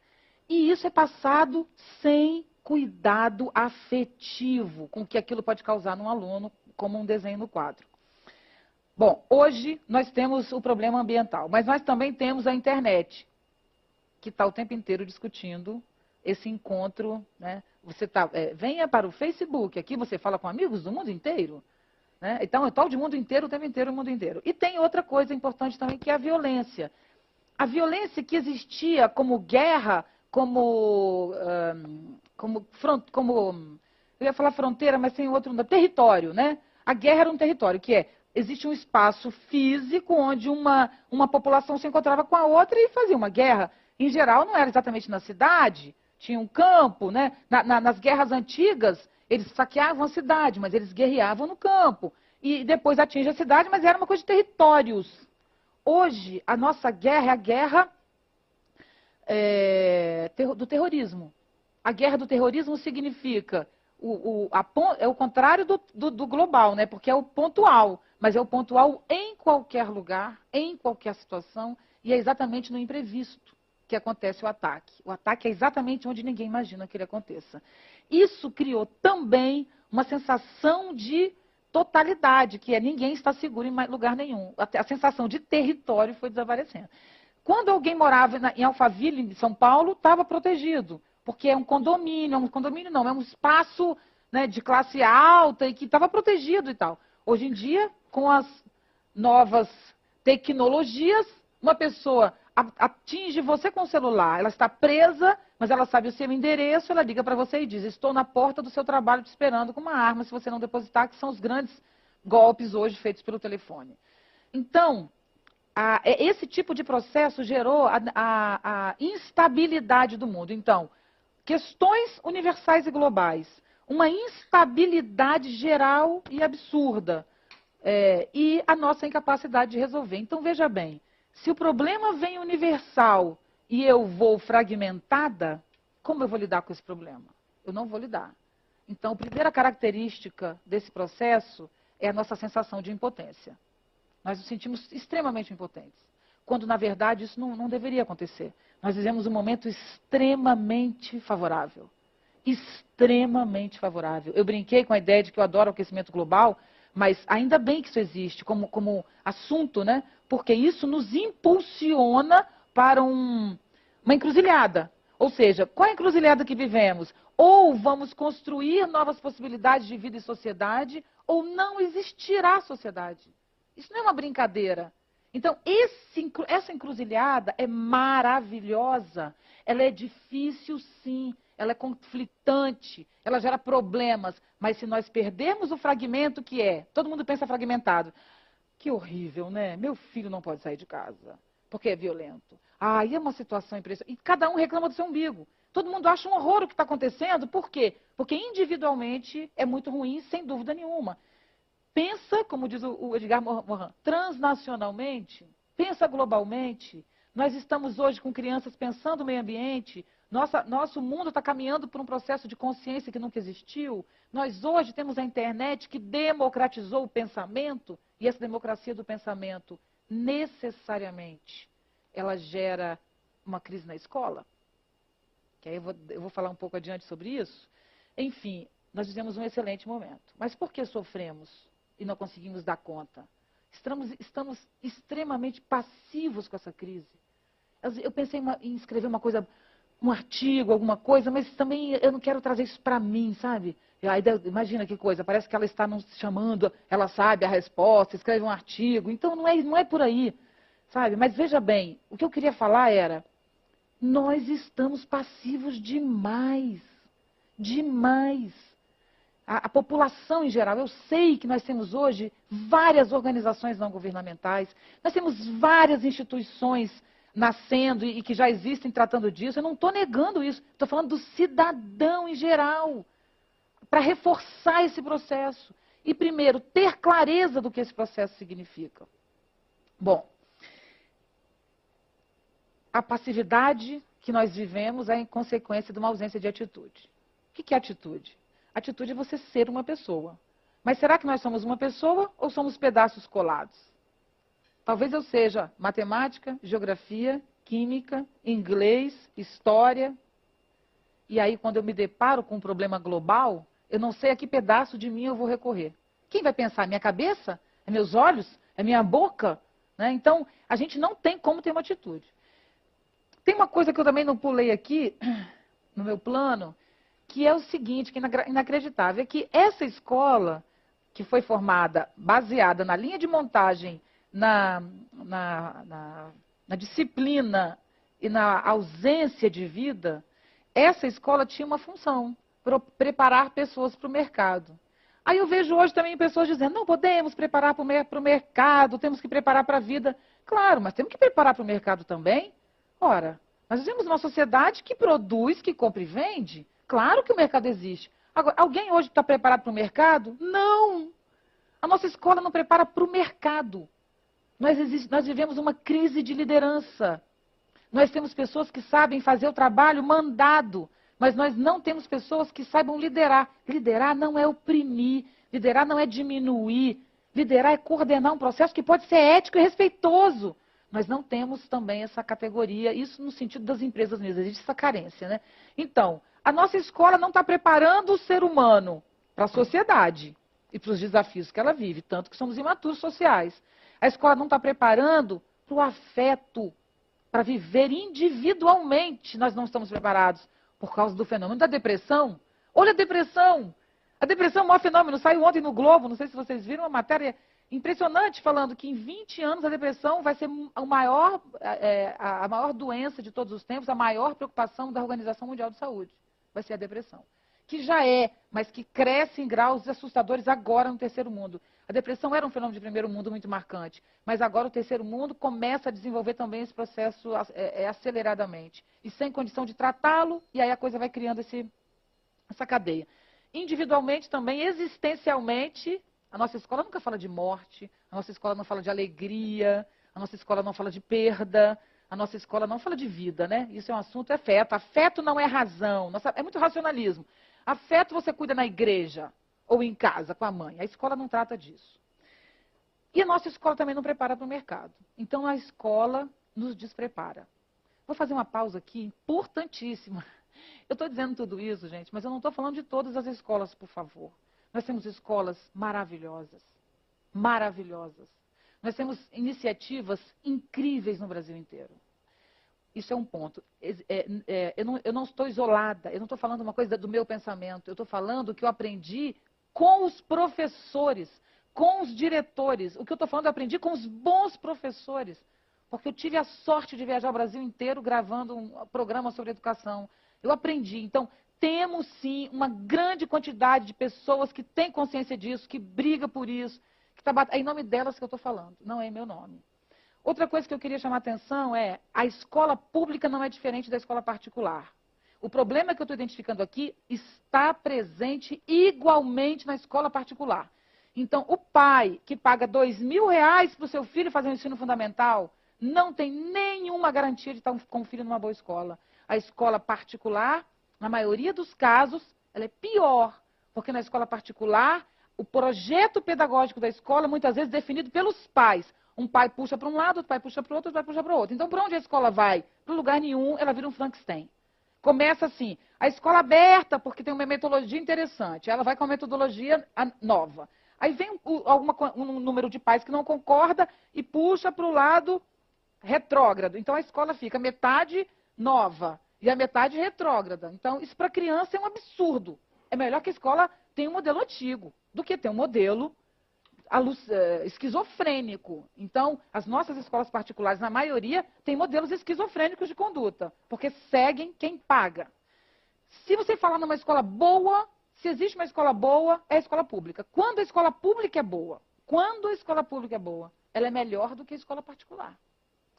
e isso é passado sem cuidado afetivo com o que aquilo pode causar num aluno, como um desenho no quadro. Bom, hoje nós temos o problema ambiental, mas nós também temos a internet, que está o tempo inteiro discutindo esse encontro, né? Você venha para o Facebook, aqui você fala com amigos do mundo inteiro, né? Então é tal de mundo inteiro, o tempo inteiro, o mundo inteiro. E tem outra coisa importante também, que é a violência. A violência que existia como guerra, eu ia falar fronteira, mas tem outro nome, território, né? A guerra era um território, existe um espaço físico onde uma população se encontrava com a outra e fazia uma guerra. Em geral, não era exatamente na cidade, tinha um campo, né? Nas guerras antigas, eles saqueavam a cidade, mas eles guerreavam no campo. E depois atinge a cidade, mas era uma coisa de territórios. Hoje, a nossa guerra é a guerra do terrorismo. A guerra do terrorismo significa, é o contrário do global, né? Porque é o pontual, mas é o pontual em qualquer lugar, em qualquer situação, e é exatamente no imprevisto que acontece o ataque. O ataque é exatamente onde ninguém imagina que ele aconteça. Isso criou também uma sensação de totalidade, que é ninguém está seguro em mais lugar nenhum. A sensação de território foi desaparecendo. Quando alguém morava em Alphaville, em São Paulo, estava protegido, porque é um condomínio não, é um espaço, né, de classe alta e que estava protegido e tal. Hoje em dia, com as novas tecnologias, uma pessoa atinge você com o celular, ela está presa, mas ela sabe o seu endereço, ela liga para você e diz: estou na porta do seu trabalho te esperando com uma arma, se você não depositar, que são os grandes golpes hoje feitos pelo telefone. Então, esse tipo de processo gerou a instabilidade do mundo. Então, questões universais e globais, uma instabilidade geral e absurda, e a nossa incapacidade de resolver. Então, veja bem, se o problema vem universal e eu vou fragmentada, como eu vou lidar com esse problema? Eu não vou lidar. Então, a primeira característica desse processo é a nossa sensação de impotência. Nós nos sentimos extremamente impotentes, quando, na verdade, isso não deveria acontecer. Nós vivemos um momento extremamente favorável. Extremamente favorável. Eu brinquei com a ideia de que eu adoro o aquecimento global, mas ainda bem que isso existe como assunto, né? Porque isso nos impulsiona para uma encruzilhada. Ou seja, qual é a encruzilhada que vivemos? Ou vamos construir novas possibilidades de vida e sociedade, ou não existirá sociedade. Isso não é uma brincadeira. Então, essa encruzilhada é maravilhosa. Ela é difícil, sim. Ela é conflitante. Ela gera problemas. Mas se nós perdermos o fragmento que é, todo mundo pensa fragmentado. Que horrível, né? Meu filho não pode sair de casa, porque é violento. E é uma situação impressionante. E cada um reclama do seu umbigo. Todo mundo acha um horror o que está acontecendo. Por quê? Porque individualmente é muito ruim, sem dúvida nenhuma. Pensa, como diz o Edgar Morin, transnacionalmente, pensa globalmente. Nós estamos hoje com crianças pensando no meio ambiente. Nosso mundo está caminhando por um processo de consciência que nunca existiu. Nós hoje temos a internet que democratizou o pensamento, e essa democracia do pensamento, necessariamente, ela gera uma crise na escola. Que aí eu vou falar um pouco adiante sobre isso. Enfim, nós vivemos um excelente momento. Mas por que sofremos e não conseguimos dar conta? Estamos extremamente passivos com essa crise. Eu pensei em escrever uma coisa, um artigo, alguma coisa, mas também eu não quero trazer isso para mim, sabe? E aí, imagina que coisa, parece que ela está nos chamando, ela sabe a resposta, escreve um artigo. Então, não é por aí, sabe? Mas veja bem, o que eu queria falar era, nós estamos passivos demais. Demais. A população em geral, eu sei que nós temos hoje várias organizações não governamentais, nós temos várias instituições nascendo e que já existem tratando disso. Eu não estou negando isso, estou falando do cidadão em geral, para reforçar esse processo. E, primeiro, ter clareza do que esse processo significa. Bom, a passividade que nós vivemos é em consequência de uma ausência de atitude. O que é atitude? Atitude é você ser uma pessoa. Mas será que nós somos uma pessoa ou somos pedaços colados? Talvez eu seja matemática, geografia, química, inglês, história. E aí, quando eu me deparo com um problema global, eu não sei a que pedaço de mim eu vou recorrer. Quem vai pensar? Minha cabeça? É meus olhos? É minha boca? Né? Então, a gente não tem como ter uma atitude. Tem uma coisa que eu também não pulei aqui, no meu plano, que é o seguinte, que é inacreditável, é que essa escola, que foi formada, baseada na linha de montagem, na disciplina e na ausência de vida, essa escola tinha uma função, preparar pessoas para o mercado. Aí eu vejo hoje também pessoas dizendo, não podemos preparar para o mercado, temos que preparar para a vida. Claro, mas temos que preparar para o mercado também. Ora, nós vivemos uma sociedade que produz, que compra e vende. Claro que o mercado existe. Agora, alguém hoje está preparado para o mercado? Não! A nossa escola não prepara para o mercado. Nós vivemos uma crise de liderança. Nós temos pessoas que sabem fazer o trabalho mandado, mas nós não temos pessoas que saibam liderar. Liderar não é oprimir, liderar não é diminuir, liderar é coordenar um processo que pode ser ético e respeitoso. Nós não temos também essa categoria, isso no sentido das empresas mesmo, existe essa carência, né? Então, a nossa escola não está preparando o ser humano para a sociedade e para os desafios que ela vive, tanto que somos imaturos sociais. A escola não está preparando para o afeto, para viver individualmente. Nós não estamos preparados por causa do fenômeno da depressão. Olha a depressão! A depressão é o maior fenômeno. Saiu ontem no Globo, não sei se vocês viram, uma matéria impressionante falando que em 20 anos a depressão vai ser a maior doença de todos os tempos, a maior preocupação da Organização Mundial de Saúde. Vai ser a depressão. Que já é, mas que cresce em graus assustadores agora no terceiro mundo. A depressão era um fenômeno de primeiro mundo muito marcante, mas agora o terceiro mundo começa a desenvolver também esse processo aceleradamente. E sem condição de tratá-lo, e aí a coisa vai criando essa cadeia. Individualmente também, existencialmente, a nossa escola nunca fala de morte, a nossa escola não fala de alegria, a nossa escola não fala de perda, a nossa escola não fala de vida, né? Isso é um assunto, é afeto. Afeto não é razão, é muito racionalismo. Afeto você cuida na igreja ou em casa com a mãe. A escola não trata disso. E a nossa escola também não prepara para o mercado. Então a escola nos desprepara. Vou fazer uma pausa aqui, importantíssima. Eu estou dizendo tudo isso, gente, mas eu não estou falando de todas as escolas, por favor. Nós temos escolas maravilhosas, maravilhosas. Nós temos iniciativas incríveis no Brasil inteiro. Isso é um ponto. Eu não estou isolada, eu não estou falando uma coisa do meu pensamento, eu estou falando que eu aprendi com os professores, com os diretores. O que eu estou falando, eu aprendi com os bons professores, porque eu tive a sorte de viajar o Brasil inteiro gravando um programa sobre educação. Eu aprendi. Então, temos sim uma grande quantidade de pessoas que têm consciência disso, que briga por isso, que é em nome delas que eu estou falando, não é em meu nome. Outra coisa que eu queria chamar a atenção é, a escola pública não é diferente da escola particular. O problema que eu estou identificando aqui está presente igualmente na escola particular. Então, o pai que paga R$2.000 para o seu filho fazer um ensino fundamental, não tem nenhuma garantia de estar com o filho numa boa escola. A escola particular, na maioria dos casos, ela é pior, porque na escola particular, o projeto pedagógico da escola, muitas vezes, é definido pelos pais. Um pai puxa para um lado, outro pai puxa para o outro, outro pai puxa para o outro. Então, para onde a escola vai? Para lugar nenhum, ela vira um Frankenstein. Começa assim, a escola aberta, porque tem uma metodologia interessante, ela vai com uma metodologia nova. Aí vem um número de pais que não concorda e puxa para o lado retrógrado. Então, a escola fica metade nova e a metade retrógrada. Então, isso para a criança é um absurdo. É melhor que a escola tenha um modelo antigo do que ter um modelo esquizofrênico. Então, as nossas escolas particulares, na maioria, têm modelos esquizofrênicos de conduta, porque seguem quem paga. Se você falar numa escola boa, se existe uma escola boa, é a escola pública. Quando a escola pública é boa, ela é melhor do que a escola particular.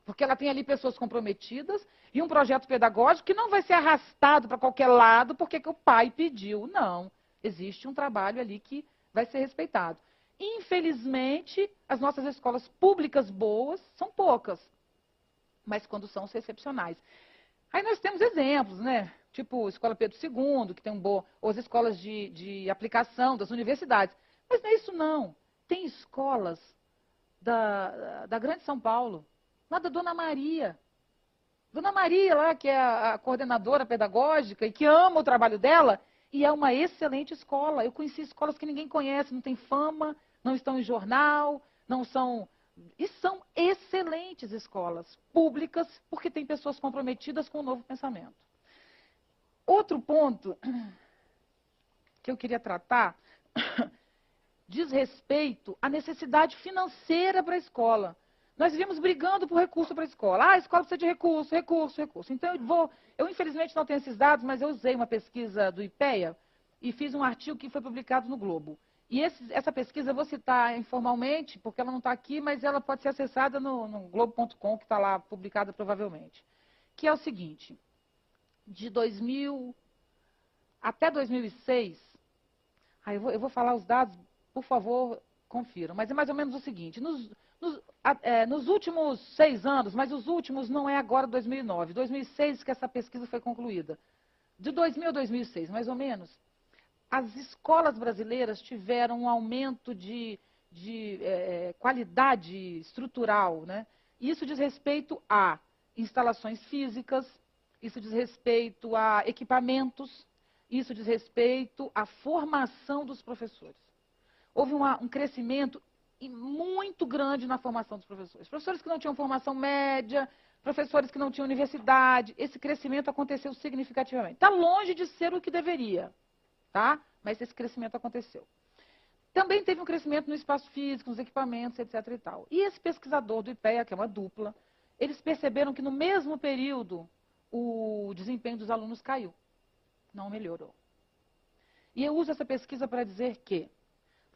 Porque ela tem ali pessoas comprometidas e um projeto pedagógico que não vai ser arrastado para qualquer lado porque que o pai pediu. Não. Existe um trabalho ali que vai ser respeitado. Infelizmente, as nossas escolas públicas boas são poucas. Mas quando são excepcionais. Aí nós temos exemplos, né? Tipo Escola Pedro II, que tem ou as escolas de aplicação das universidades. Mas não é isso não. Tem escolas da Grande São Paulo, lá da Dona Maria. Dona Maria lá, que é a coordenadora pedagógica e que ama o trabalho dela, e é uma excelente escola. Eu conheci escolas que ninguém conhece, não tem fama, não estão em jornal, não são... E são excelentes escolas públicas, porque tem pessoas comprometidas com o novo pensamento. Outro ponto que eu queria tratar diz respeito à necessidade financeira para a escola. Nós vivíamos brigando por recurso para a escola. Ah, a escola precisa de recurso, recurso, recurso. Então, eu infelizmente não tenho esses dados, mas eu usei uma pesquisa do IPEA e fiz um artigo que foi publicado no Globo. E essa pesquisa eu vou citar informalmente, porque ela não está aqui, mas ela pode ser acessada no globo.com, que está lá publicada provavelmente. Que é o seguinte, de 2000 até 2006, eu vou falar os dados, por favor, confiram, mas é mais ou menos o seguinte, nos últimos 6 anos, mas os últimos não é agora 2009, 2006 que essa pesquisa foi concluída, de 2000 a 2006, mais ou menos, as escolas brasileiras tiveram um aumento de qualidade estrutural, né? Isso diz respeito a instalações físicas, isso diz respeito a equipamentos, isso diz respeito à formação dos professores. Houve um crescimento muito grande na formação dos professores. Professores que não tinham formação média, professores que não tinham universidade, esse crescimento aconteceu significativamente. Está longe de ser o que deveria, tá? Mas esse crescimento aconteceu. Também teve um crescimento no espaço físico, nos equipamentos, etc. e tal. E esse pesquisador do IPEA, que é uma dupla, eles perceberam que no mesmo período o desempenho dos alunos caiu, não melhorou. E eu uso essa pesquisa para dizer que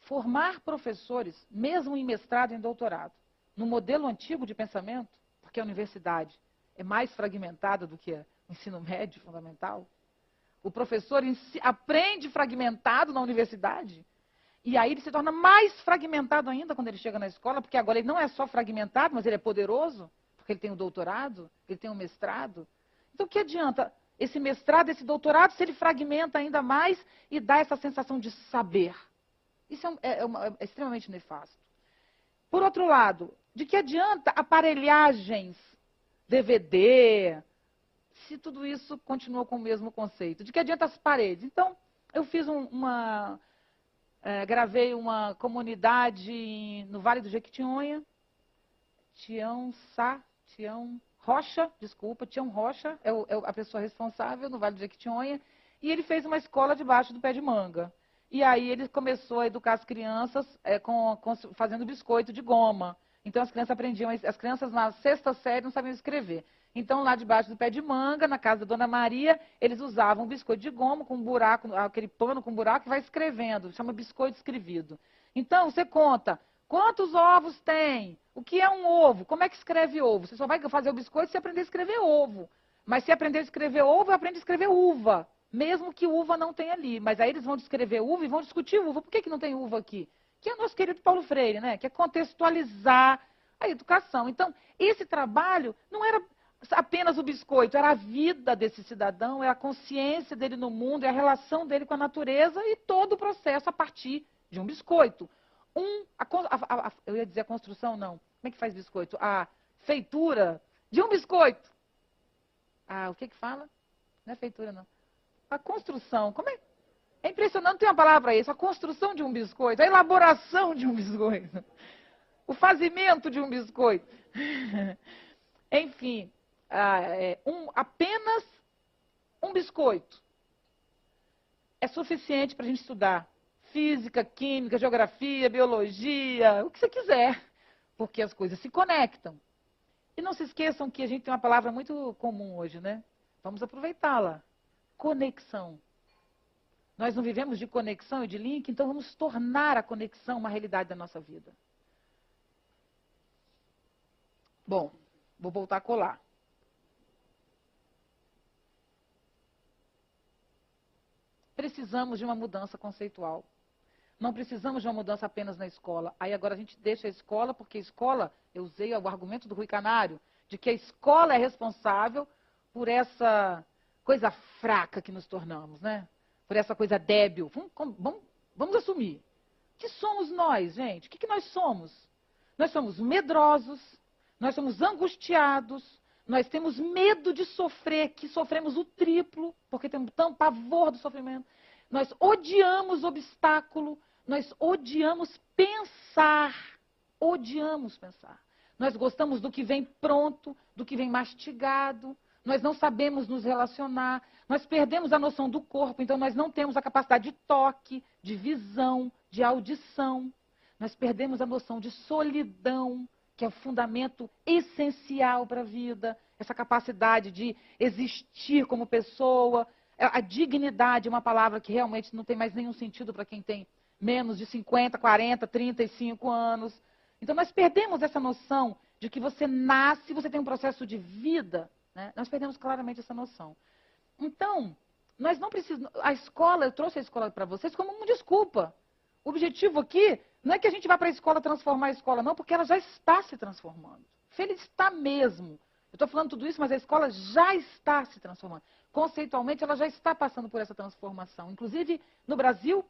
formar professores, mesmo em mestrado e em doutorado, no modelo antigo de pensamento, porque a universidade é mais fragmentada do que o ensino médio fundamental, o professor aprende fragmentado na universidade, e aí ele se torna mais fragmentado ainda quando ele chega na escola, porque agora ele não é só fragmentado, mas ele é poderoso, porque ele tem um doutorado, ele tem um mestrado. Então, o que adianta esse mestrado, esse doutorado, se ele fragmenta ainda mais e dá essa sensação de saber? Isso é extremamente nefasto. Por outro lado, de que adianta aparelhagens, DVD, se tudo isso continua com o mesmo conceito? De que adianta as paredes? Então, eu fiz gravei uma comunidade no Vale do Jequitinhonha, Tião Rocha, é a pessoa responsável no Vale do Jequitinhonha, e ele fez uma escola debaixo do pé de manga. E aí ele começou a educar as crianças fazendo biscoito de goma. Então as crianças aprendiam, as crianças na 6ª série não sabiam escrever. Então lá debaixo do pé de manga, na casa da Dona Maria, eles usavam um biscoito de goma com um buraco, aquele pano com buraco e vai escrevendo, chama biscoito escrevido. Então você conta, quantos ovos tem? O que é um ovo? Como é que escreve ovo? Você só vai fazer o biscoito se aprender a escrever ovo. Mas se aprender a escrever ovo, aprende a escrever uva. Mesmo que uva não tenha ali. Mas aí eles vão descrever uva e vão discutir uva. Por que não tem uva aqui? Que é o nosso querido Paulo Freire, né? Que é contextualizar a educação. Então, esse trabalho não era apenas o biscoito, era a vida desse cidadão, é a consciência dele no mundo, é a relação dele com a natureza e todo o processo a partir de um biscoito. Eu ia dizer a construção, não. Como é que faz biscoito? A feitura de um biscoito. O que fala? Não é feitura, não. A construção, é impressionante, tem uma palavra para isso, a construção de um biscoito, a elaboração de um biscoito, o fazimento de um biscoito. Enfim, apenas um biscoito é suficiente para a gente estudar física, química, geografia, biologia, o que você quiser, porque as coisas se conectam. E não se esqueçam que a gente tem uma palavra muito comum hoje, né? Vamos aproveitá-la. Conexão. Nós não vivemos de conexão e de link, então vamos tornar a conexão uma realidade da nossa vida. Bom, vou voltar a colar. Precisamos de uma mudança conceitual. Não precisamos de uma mudança apenas na escola. Aí agora a gente deixa a escola, porque a escola, eu usei o argumento do Rui Canário, de que a escola é responsável por essa coisa fraca que nos tornamos, né? Por essa coisa débil. Vamos assumir. O que somos nós, gente? O que nós somos? Nós somos medrosos, nós somos angustiados, nós temos medo de sofrer, que sofremos o triplo, porque temos tão pavor do sofrimento. Nós odiamos obstáculo, nós odiamos pensar. Odiamos pensar. Nós gostamos do que vem pronto, do que vem mastigado. Nós não sabemos nos relacionar. Nós perdemos a noção do corpo, então nós não temos a capacidade de toque, de visão, de audição. Nós perdemos a noção de solidão, que é o fundamento essencial para a vida. Essa capacidade de existir como pessoa. A dignidade é uma palavra que realmente não tem mais nenhum sentido para quem tem menos de 50, 40, 35 anos. Então, nós perdemos essa noção de que você nasce, você tem um processo de vida, né? Nós perdemos claramente essa noção. Então, nós não precisamos... A escola, eu trouxe a escola para vocês como uma desculpa. O objetivo aqui não é que a gente vá para a escola transformar a escola, não, porque ela já está se transformando. Feliz está mesmo. Eu estou falando tudo isso, mas a escola já está se transformando. Conceitualmente, ela já está passando por essa transformação. Inclusive, no Brasil,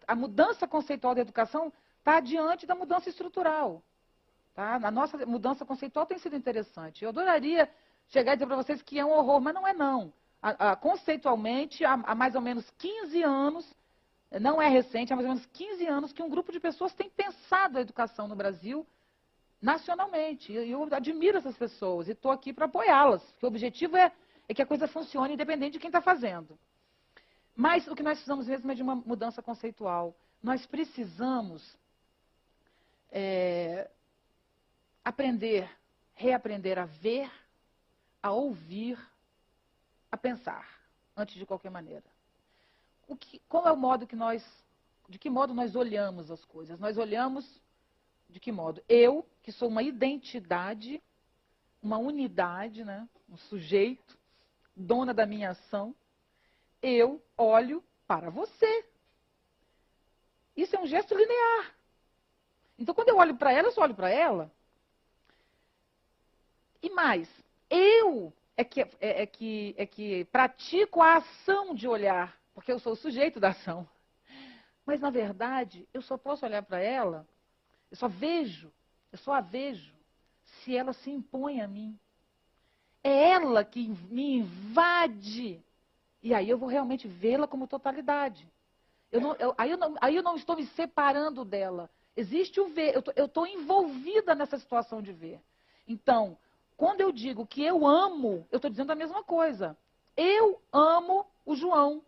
a mudança conceitual da educação está adiante da mudança estrutural. Tá? A nossa mudança conceitual tem sido interessante. Eu adoraria chegar e dizer para vocês que é um horror, mas não é não. Conceitualmente, há mais ou menos 15 anos, não é recente, há mais ou menos 15 anos que um grupo de pessoas tem pensado a educação no Brasil nacionalmente. E eu admiro essas pessoas e estou aqui para apoiá-las, porque o objetivo é que a coisa funcione independente de quem está fazendo. Mas o que nós precisamos mesmo é de uma mudança conceitual. Nós precisamos aprender, reaprender a ver, a ouvir, a pensar, antes de qualquer maneira. Qual é o modo de que modo nós olhamos as coisas? Nós olhamos de que modo? Eu, que sou uma identidade, uma unidade, né? Um sujeito, dona da minha ação, eu olho para você. Isso é um gesto linear. Então, quando eu olho para ela, eu só olho para ela. E mais, eu é que pratico a ação de olhar, porque eu sou o sujeito da ação. Mas, na verdade, eu só posso olhar para ela, eu só a vejo, se ela se impõe a mim. É ela que me invade. E aí eu vou realmente vê-la como totalidade. Aí eu não estou me separando dela. Existe o ver, eu estou envolvida nessa situação de ver. Então, quando eu digo que eu amo, eu estou dizendo a mesma coisa. Eu amo o João.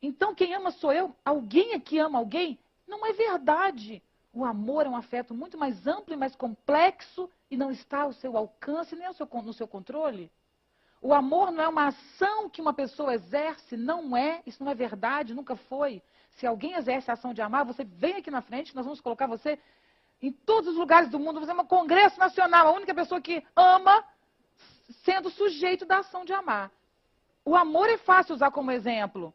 Então, quem ama sou eu. Alguém aqui ama alguém? Não é verdade. O amor é um afeto muito mais amplo e mais complexo e não está ao seu alcance nem no seu controle. O amor não é uma ação que uma pessoa exerce, não é. Isso não é verdade, nunca foi. Se alguém exerce a ação de amar, você vem aqui na frente, nós vamos colocar você em todos os lugares do mundo, fazer um congresso nacional, a única pessoa que ama sendo sujeito da ação de amar. O amor é fácil usar como exemplo.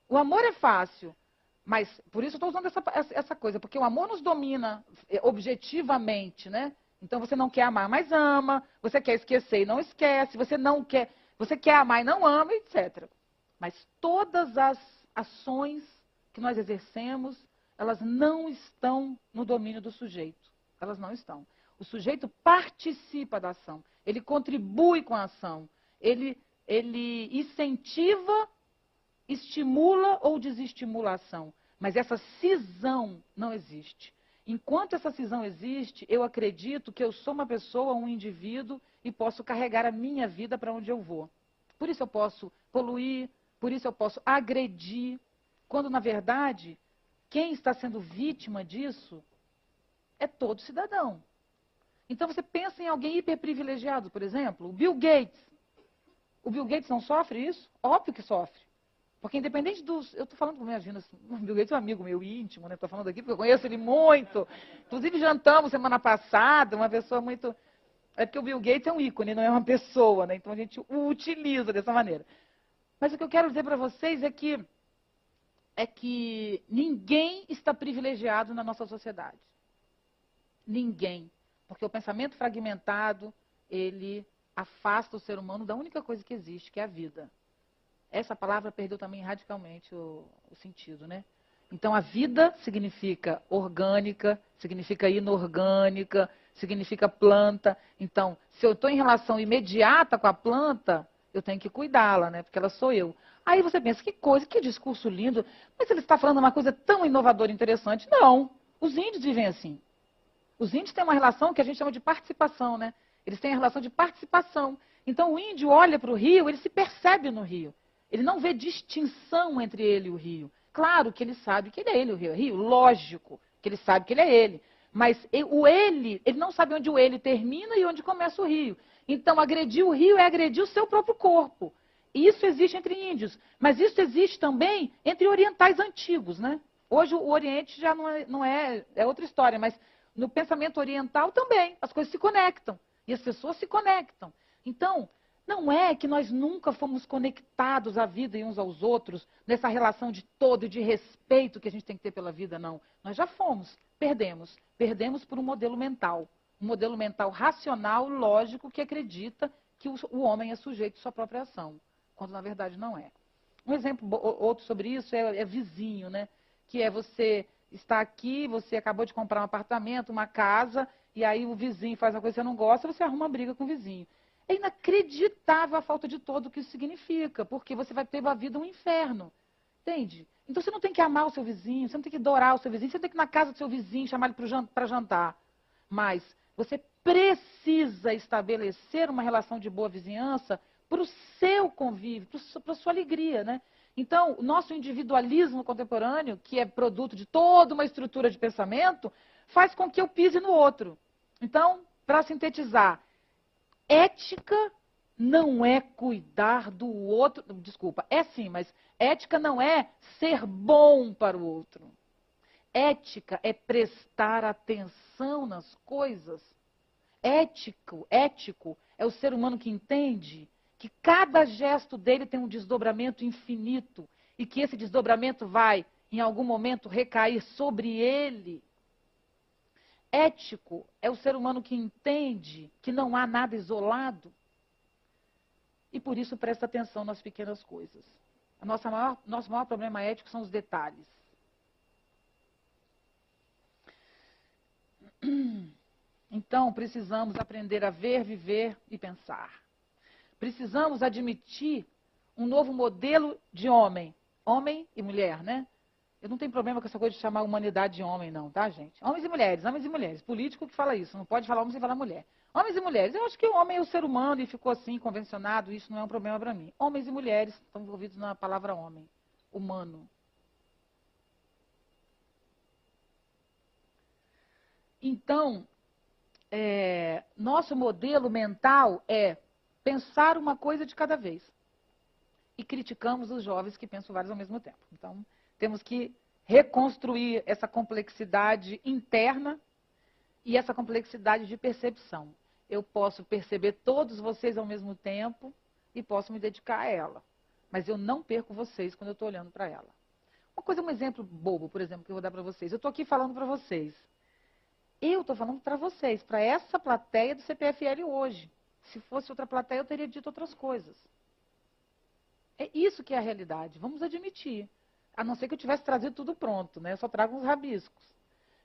O amor é fácil. Mas, por isso eu estou usando essa coisa, porque o amor nos domina objetivamente, né? Então você não quer amar, mas ama. Você quer esquecer e não esquece. Você quer amar e não ama, etc. Mas todas as ações que nós exercemos, elas não estão no domínio do sujeito. Elas não estão. O sujeito participa da ação. Ele contribui com a ação. Ele incentiva, estimula ou desestimula a ação. Mas essa cisão não existe. Enquanto essa cisão existe, eu acredito que eu sou uma pessoa, um indivíduo, e posso carregar a minha vida para onde eu vou. Por isso eu posso poluir, por isso eu posso agredir, Quando, na verdade, quem está sendo vítima disso é todo cidadão. Então, você pensa em alguém hiperprivilegiado, por exemplo, o Bill Gates. O Bill Gates não sofre isso? Óbvio que sofre. Porque independente dos... Eu estou falando, imagina, o Bill Gates é um amigo meu íntimo, né? Estou falando aqui porque eu conheço ele muito. Inclusive, jantamos semana passada, uma pessoa muito... É porque o Bill Gates é um ícone, não é uma pessoa, né? Então, a gente o utiliza dessa maneira. Mas o que eu quero dizer para vocês é que ninguém está privilegiado na nossa sociedade. Ninguém. Porque o pensamento fragmentado, ele afasta o ser humano da única coisa que existe, que é a vida. Essa palavra perdeu também radicalmente o sentido, né? Então, a vida significa orgânica, significa inorgânica, significa planta. Então, se eu estou em relação imediata com a planta, eu tenho que cuidá-la, né? Porque ela sou eu. Aí você pensa, que coisa, que discurso lindo. Mas ele está falando uma coisa tão inovadora e interessante. Não, os índios vivem assim. Os índios têm uma relação que a gente chama de participação, né? Eles têm a relação de participação. Então, o índio olha para o rio, ele se percebe no rio. Ele não vê distinção entre ele e o rio. Claro que ele sabe que ele é ele, o rio é rio. Lógico que ele sabe que ele é ele. Mas o ele não sabe onde o ele termina e onde começa o rio. Então, agredir o rio é agredir o seu próprio corpo. Isso existe entre índios. Mas isso existe também entre orientais antigos, né? Hoje o Oriente já é outra história, mas no pensamento oriental também, as coisas se conectam. E as pessoas se conectam. Então, não é que nós nunca fomos conectados à vida e uns aos outros, nessa relação de todo e de respeito que a gente tem que ter pela vida, não. Nós já fomos, perdemos. Perdemos por um modelo mental. Um modelo mental racional, lógico, que acredita que o homem é sujeito de sua própria ação, quando na verdade não é. Um exemplo outro sobre isso é vizinho, né? Que é você está aqui, você acabou de comprar um apartamento, uma casa, e aí o vizinho faz uma coisa que você não gosta, você arruma uma briga com o vizinho. É inacreditável a falta de todo o que isso significa, porque você vai ter uma vida um inferno. Entende? Então você não tem que amar o seu vizinho, você não tem que adorar o seu vizinho, você tem que ir na casa do seu vizinho, chamar ele para jantar. Mas você precisa estabelecer uma relação de boa vizinhança para o seu convívio, para a sua alegria, né? Então, o nosso individualismo contemporâneo, que é produto de toda uma estrutura de pensamento, faz com que eu pise no outro. Então, para sintetizar, ética não é cuidar do outro. Desculpa, é sim, mas ética não é ser bom para o outro. Ética é prestar atenção nas coisas. Ético é o ser humano que entende que cada gesto dele tem um desdobramento infinito e que esse desdobramento vai, em algum momento, recair sobre ele. Ético é o ser humano que entende que não há nada isolado e por isso presta atenção nas pequenas coisas. Nosso maior problema ético são os detalhes. Então, precisamos aprender a ver, viver e pensar. Precisamos admitir um novo modelo de homem. Homem e mulher, né? Eu não tenho problema com essa coisa de chamar a humanidade de homem, não, tá, gente? Homens e mulheres, homens e mulheres. Político que fala isso, não pode falar homem sem falar mulher. Homens e mulheres. Eu acho que o homem é o ser humano e ficou assim, convencionado, isso não é um problema para mim. Homens e mulheres estão envolvidos na palavra homem, humano. Então, nosso modelo mental é pensar uma coisa de cada vez. E criticamos os jovens que pensam vários ao mesmo tempo. Então, temos que reconstruir essa complexidade interna e essa complexidade de percepção. Eu posso perceber todos vocês ao mesmo tempo e posso me dedicar a ela. Mas eu não perco vocês quando eu estou olhando para ela. Um exemplo bobo, por exemplo, que eu vou dar para vocês. Eu estou aqui falando para vocês. Eu estou falando para vocês, para essa plateia do CPFL hoje. Se fosse outra plateia, eu teria dito outras coisas. É isso que é a realidade. Vamos admitir. A não ser que eu tivesse trazido tudo pronto, né? Eu só trago uns rabiscos.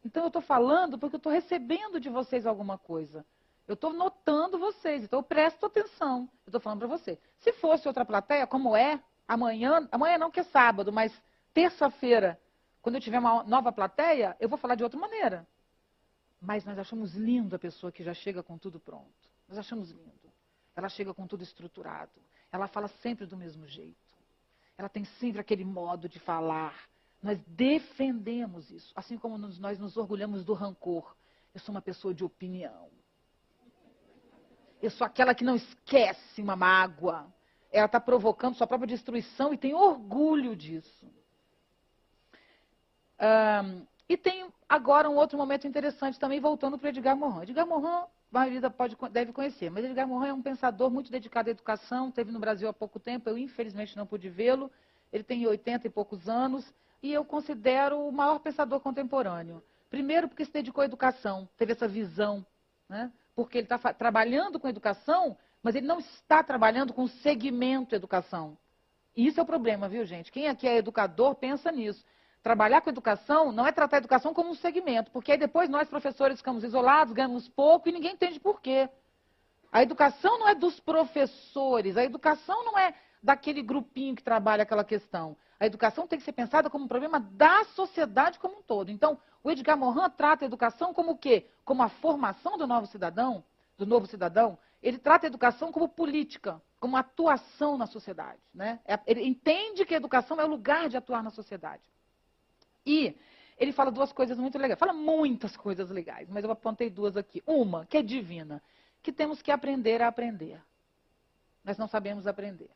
Então, eu estou falando porque eu estou recebendo de vocês alguma coisa. Eu estou notando vocês, então eu presto atenção. Eu estou falando para você. Se fosse outra plateia, como é, amanhã não que é sábado, mas terça-feira, quando eu tiver uma nova plateia, eu vou falar de outra maneira. Mas nós achamos lindo a pessoa que já chega com tudo pronto. Nós achamos lindo. Ela chega com tudo estruturado. Ela fala sempre do mesmo jeito. Ela tem sempre aquele modo de falar. Nós defendemos isso, assim como nós nos orgulhamos do rancor. Eu sou uma pessoa de opinião. Eu sou aquela que não esquece uma mágoa. Ela está provocando sua própria destruição e tem orgulho disso. E tem agora um outro momento interessante também, voltando para o Edgar Morin. Edgar Morin, a maioria deve conhecer, mas Edgar Morin é um pensador muito dedicado à educação, esteve no Brasil há pouco tempo, eu infelizmente não pude vê-lo. Ele tem 80 e poucos anos e eu considero o maior pensador contemporâneo. Primeiro porque se dedicou à educação, teve essa visão, né? Porque ele está trabalhando com educação, mas ele não está trabalhando com segmento educação. E isso é o problema, viu, gente? Quem aqui é educador pensa nisso. Trabalhar com educação não é tratar a educação como um segmento, porque aí depois nós, professores, ficamos isolados, ganhamos pouco e ninguém entende por quê. A educação não é dos professores, a educação não é daquele grupinho que trabalha aquela questão. A educação tem que ser pensada como um problema da sociedade como um todo. Então, o Edgar Morin trata a educação como o quê? Como a formação do novo cidadão. Ele trata a educação como política, como atuação na sociedade, né? Ele entende que a educação é o lugar de atuar na sociedade. E ele fala duas coisas muito legais. Fala muitas coisas legais, mas eu apontei duas aqui. Uma, que é divina, que temos que aprender a aprender. Nós não sabemos aprender.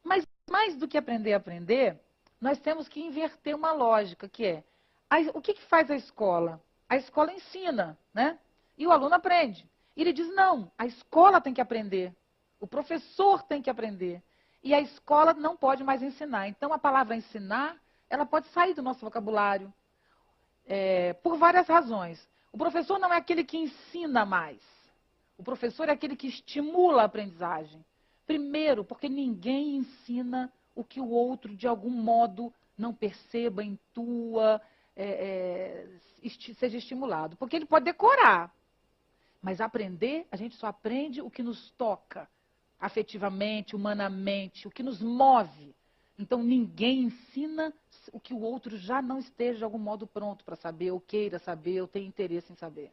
Mas mais do que aprender a aprender, nós temos que inverter uma lógica, que é, o que faz a escola? A escola ensina, né? E o aluno aprende. E ele diz, não, a escola tem que aprender. O professor tem que aprender. E a escola não pode mais ensinar. Então, a palavra ensinar, ela pode sair do nosso vocabulário, por várias razões. O professor não é aquele que ensina mais. O professor é aquele que estimula a aprendizagem. Primeiro, porque ninguém ensina o que o outro, de algum modo, não perceba, intua, seja estimulado. Porque ele pode decorar. Mas aprender, a gente só aprende o que nos toca, afetivamente, humanamente, o que nos move. Então, ninguém ensina o que o outro já não esteja, de algum modo, pronto para saber, ou queira saber, ou tenha interesse em saber.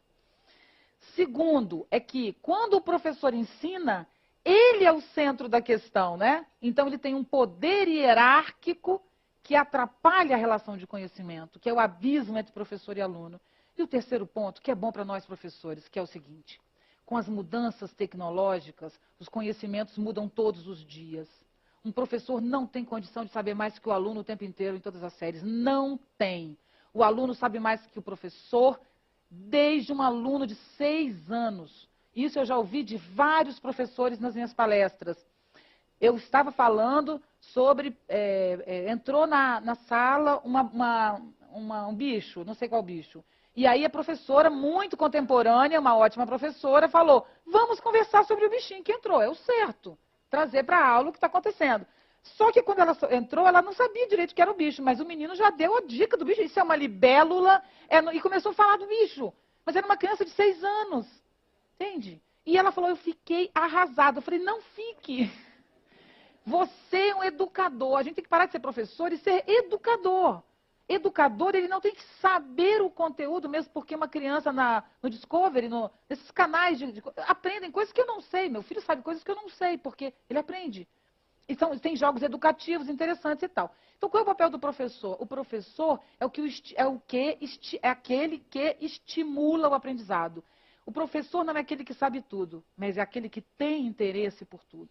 Segundo, é que quando o professor ensina, ele é o centro da questão, né? Então, ele tem um poder hierárquico que atrapalha a relação de conhecimento, que é o abismo entre professor e aluno. E o terceiro ponto, que é bom para nós professores, que é o seguinte: com as mudanças tecnológicas, os conhecimentos mudam todos os dias. Um professor não tem condição de saber mais que o aluno o tempo inteiro em todas as séries. Não tem. O aluno sabe mais que o professor desde um aluno de 6 anos. Isso eu já ouvi de vários professores nas minhas palestras. Eu estava falando sobre... entrou na sala um bicho, não sei qual bicho. E aí a professora, muito contemporânea, uma ótima professora, falou, vamos conversar sobre o bichinho que entrou. É o certo. Trazer para a aula o que está acontecendo. Só que quando ela entrou, ela não sabia direito que era o bicho, mas o menino já deu a dica do bicho. Isso é uma libélula, e começou a falar do bicho. Mas era uma criança de 6 anos, entende? E ela falou, eu fiquei arrasada. Eu falei, não fique. Você é um educador. A gente tem que parar de ser professor e ser educador. Educador, ele não tem que saber o conteúdo, mesmo porque uma criança no Discovery, nesses canais, aprendem coisas que eu não sei. Meu filho sabe coisas que eu não sei, porque ele aprende. Então, tem jogos educativos interessantes e tal. Então, qual é o papel do professor? O professor é aquele que estimula o aprendizado. O professor não é aquele que sabe tudo, mas é aquele que tem interesse por tudo.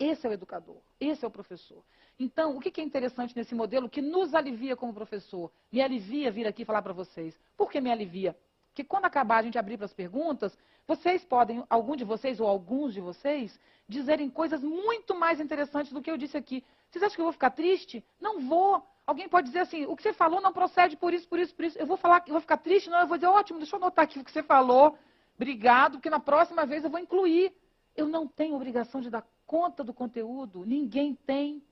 Esse é o educador, esse é o professor. Então, o que é interessante nesse modelo que nos alivia como professor? Me alivia vir aqui falar para vocês. Por que me alivia? Porque quando acabar a gente abrir para as perguntas, vocês podem, algum de vocês ou alguns de vocês, dizerem coisas muito mais interessantes do que eu disse aqui. Vocês acham que eu vou ficar triste? Não vou. Alguém pode dizer assim, o que você falou não procede por isso, por isso, por isso. Eu vou ficar triste? Não, eu vou dizer, ótimo, deixa eu anotar aqui o que você falou. Obrigado, porque na próxima vez eu vou incluir. Eu não tenho obrigação de dar conta do conteúdo. Ninguém tem.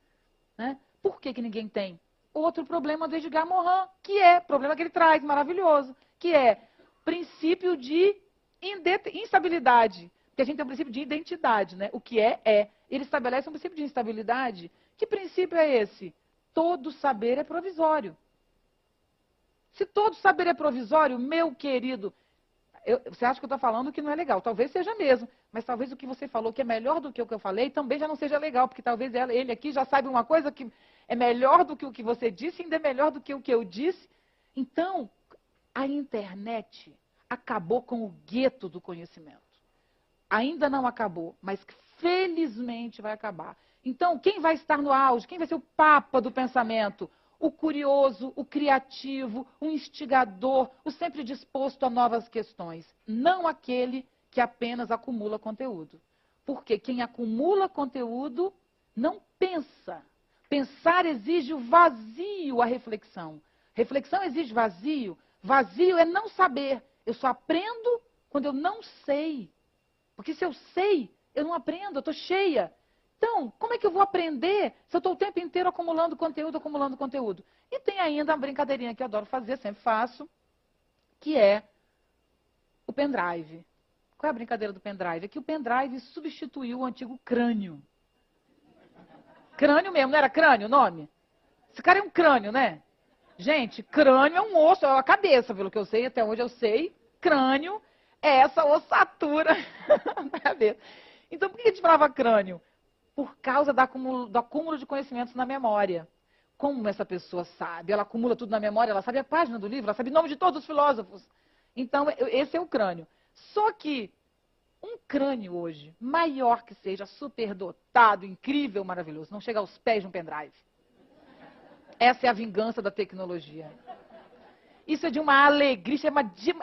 Né? Por que ninguém tem? Outro problema do Edgar Morin, que é, problema que ele traz, maravilhoso, que é princípio de instabilidade. Porque a gente tem um princípio de identidade, né? O que é. Ele estabelece um princípio de instabilidade. Que princípio é esse? Todo saber é provisório. Se todo saber é provisório, meu querido, Você acha que eu estou falando que não é legal? Talvez seja mesmo, mas talvez o que você falou que é melhor do que o que eu falei também já não seja legal, porque talvez ele aqui já sabe uma coisa que é melhor do que o que você disse, ainda é melhor do que o que eu disse. Então, a internet acabou com o gueto do conhecimento. Ainda não acabou, mas felizmente vai acabar. Então, quem vai estar no auge? Quem vai ser o papa do pensamento? O curioso, o criativo, o instigador, o sempre disposto a novas questões. Não aquele que apenas acumula conteúdo. Porque quem acumula conteúdo não pensa. Pensar exige o vazio, a reflexão. Reflexão exige vazio. Vazio é não saber. Eu só aprendo quando eu não sei. Porque se eu sei, eu não aprendo, eu estou cheia. Então, como é que eu vou aprender se eu estou o tempo inteiro acumulando conteúdo, acumulando conteúdo? E tem ainda uma brincadeirinha que eu adoro fazer, sempre faço, que é o pendrive. Qual é a brincadeira do pendrive? É que o pendrive substituiu o antigo crânio. Crânio mesmo, não era crânio o nome? Esse cara é um crânio, né? Gente, crânio é um osso, é a cabeça, pelo que eu sei, até onde eu sei. Crânio é essa ossatura da cabeça. Então, por que a gente falava crânio? Por causa do acúmulo de conhecimentos na memória. Como essa pessoa sabe? Ela acumula tudo na memória, ela sabe a página do livro, ela sabe o nome de todos os filósofos. Então, esse é o crânio. Só que um crânio hoje, maior que seja, superdotado, incrível, maravilhoso, não chega aos pés de um pendrive. Essa é a vingança da tecnologia. Isso é de uma alegria,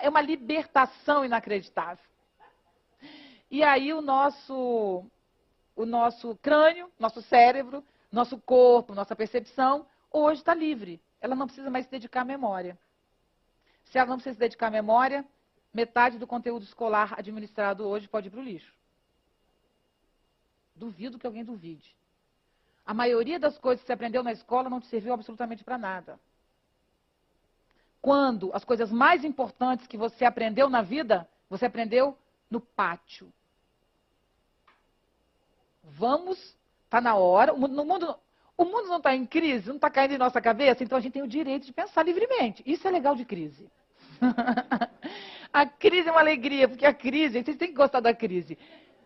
é uma libertação inacreditável. E aí o nosso crânio, nosso cérebro, nosso corpo, nossa percepção, hoje está livre. Ela não precisa mais se dedicar à memória. Se ela não precisa se dedicar à memória, metade do conteúdo escolar administrado hoje pode ir para o lixo. Duvido que alguém duvide. A maioria das coisas que você aprendeu na escola não te serviu absolutamente para nada. Quando as coisas mais importantes que você aprendeu na vida, você aprendeu no pátio. Está na hora. O mundo não está em crise, não está caindo em nossa cabeça, então a gente tem o direito de pensar livremente. Isso é legal de crise. A crise é uma alegria, porque a crise, vocês têm que gostar da crise.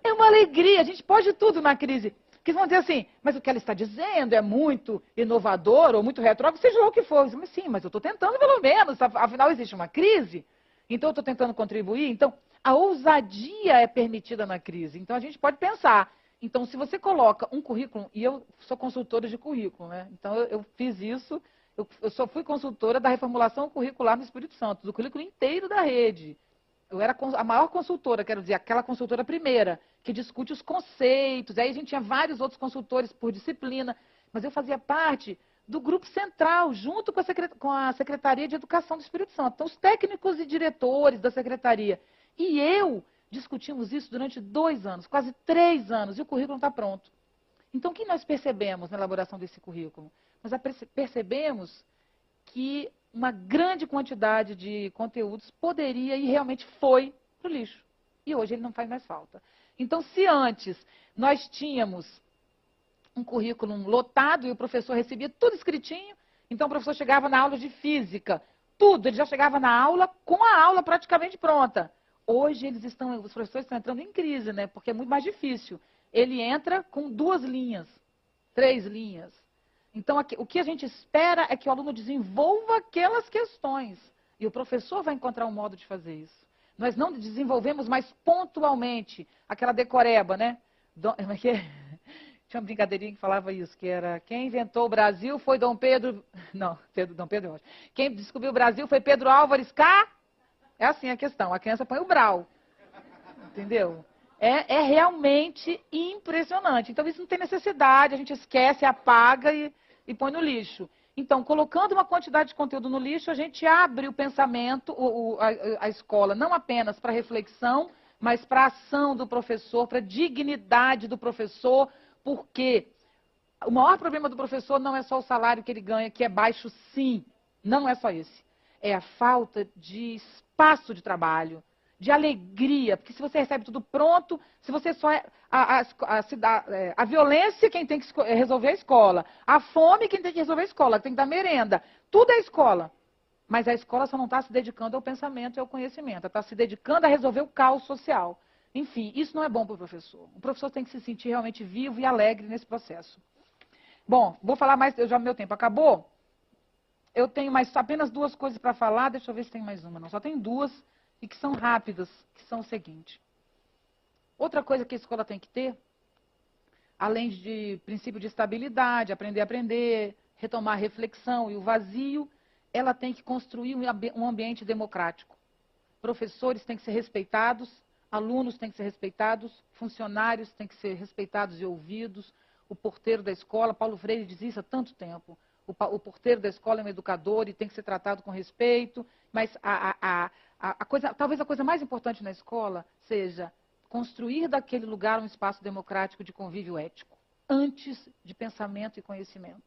É uma alegria, a gente pode tudo na crise. Porque vão dizer assim, mas o que ela está dizendo é muito inovador ou muito retrógrado, seja lá o que for. Mas sim, mas eu estou tentando pelo menos, afinal existe uma crise, então eu estou tentando contribuir. Então, a ousadia é permitida na crise. Então, a gente pode pensar. Então, se você coloca um currículo, e eu sou consultora de currículo, né? Então, eu fiz isso, eu só fui consultora da reformulação curricular no Espírito Santo, do currículo inteiro da rede. Eu era a maior consultora, quero dizer, aquela consultora primeira, que discute os conceitos. Aí a gente tinha vários outros consultores por disciplina, mas eu fazia parte do grupo central, junto com a Secretaria de Educação do Espírito Santo. Então, os técnicos e diretores da secretaria. E eu discutimos isso durante 2 anos, quase 3 anos, e o currículo está pronto. Então, o que nós percebemos na elaboração desse currículo? Nós percebemos que uma grande quantidade de conteúdos poderia e realmente foi para o lixo. E hoje ele não faz mais falta. Então, se antes nós tínhamos um currículo lotado e o professor recebia tudo escritinho, então o professor chegava na aula de física, tudo, ele já chegava na aula com a aula praticamente pronta. Hoje os professores estão entrando em crise, né? Porque é muito mais difícil. Ele entra com 2 linhas, 3 linhas. Então, o que a gente espera é que o aluno desenvolva aquelas questões. E o professor vai encontrar um modo de fazer isso. Nós não desenvolvemos mais pontualmente aquela decoreba, né? Tinha uma brincadeirinha que falava isso, que era quem inventou o Brasil foi Dom Pedro... Não, Dom Pedro é ótimo. Quem descobriu o Brasil foi Pedro Álvares Cá. É assim a questão, a criança põe o brau. Entendeu? É realmente impressionante. Então, isso não tem necessidade, a gente esquece, apaga e põe no lixo. Então, colocando uma quantidade de conteúdo no lixo, a gente abre o pensamento, a escola, não apenas para reflexão, mas para a ação do professor, para a dignidade do professor, porque o maior problema do professor não é só o salário que ele ganha, que é baixo, sim. Não é só esse. É a falta de espaço de trabalho, de alegria, porque se você recebe tudo pronto, se você só a violência quem tem que resolver é a escola, a fome quem tem que resolver é a escola, tem que dar merenda, tudo é a escola. Mas a escola só não está se dedicando ao pensamento e ao conhecimento, ela está se dedicando a resolver o caos social. Enfim, isso não é bom para o professor. O professor tem que se sentir realmente vivo e alegre nesse processo. Bom, vou falar mais, meu tempo acabou. Eu tenho mais apenas duas coisas para falar, deixa eu ver se tem mais uma. Não, só tem duas e que são rápidas, que são o seguinte. Outra coisa que a escola tem que ter, além de princípio de estabilidade, aprender a aprender, retomar a reflexão e o vazio, ela tem que construir um ambiente democrático. Professores têm que ser respeitados, alunos têm que ser respeitados, funcionários têm que ser respeitados e ouvidos, o porteiro da escola, Paulo Freire diz isso há tanto tempo, o porteiro da escola é um educador e tem que ser tratado com respeito, mas talvez a coisa mais importante na escola seja construir daquele lugar um espaço democrático de convívio ético, antes de pensamento e conhecimento.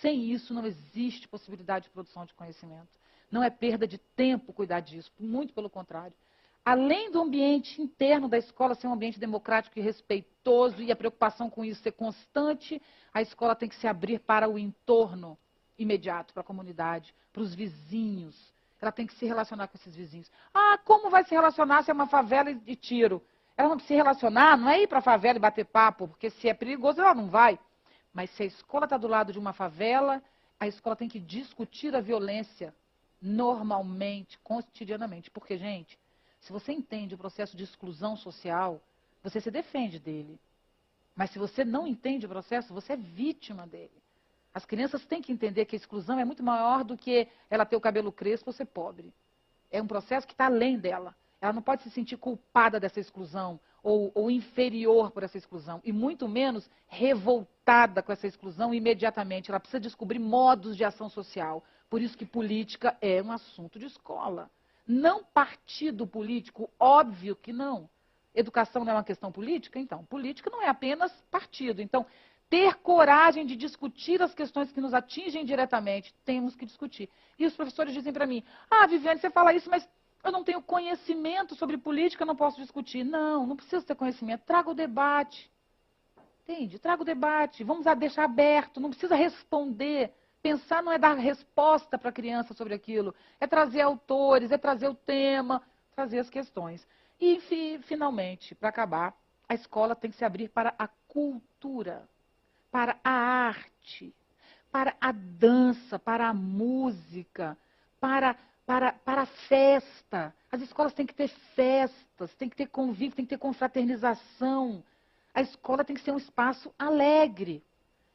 Sem isso não existe possibilidade de produção de conhecimento. Não é perda de tempo cuidar disso, muito pelo contrário. Além do ambiente interno da escola ser um ambiente democrático e respeitoso e a preocupação com isso ser constante, a escola tem que se abrir para o entorno imediato, para a comunidade, para os vizinhos. Ela tem que se relacionar com esses vizinhos. Ah, como vai se relacionar se é uma favela e tiro? Ela não precisa se relacionar, não é ir para a favela e bater papo, porque se é perigoso ela não vai. Mas se a escola está do lado de uma favela, a escola tem que discutir a violência normalmente, cotidianamente. Porque, gente, se você entende o processo de exclusão social, você se defende dele. Mas se você não entende o processo, você é vítima dele. As crianças têm que entender que a exclusão é muito maior do que ela ter o cabelo crespo ou ser pobre. É um processo que está além dela. Ela não pode se sentir culpada dessa exclusão ou inferior por essa exclusão. E muito menos revoltada com essa exclusão imediatamente. Ela precisa descobrir modos de ação social. Por isso que política é um assunto de escola. Não partido político, óbvio que não. Educação não é uma questão política? Então, política não é apenas partido. Então, ter coragem de discutir as questões que nos atingem diretamente, temos que discutir. E os professores dizem para mim, Viviane, você fala isso, mas eu não tenho conhecimento sobre política, não posso discutir. Não, não precisa ter conhecimento. Traga o debate. Entende? Traga o debate. Vamos deixar aberto. Não precisa responder. Pensar não é dar resposta para a criança sobre aquilo. É trazer autores, é trazer o tema, trazer as questões. E, finalmente, para acabar, a escola tem que se abrir para a cultura, para a arte, para a dança, para a música, para a festa. As escolas têm que ter festas, tem que ter convívio, tem que ter confraternização. A escola tem que ser um espaço alegre.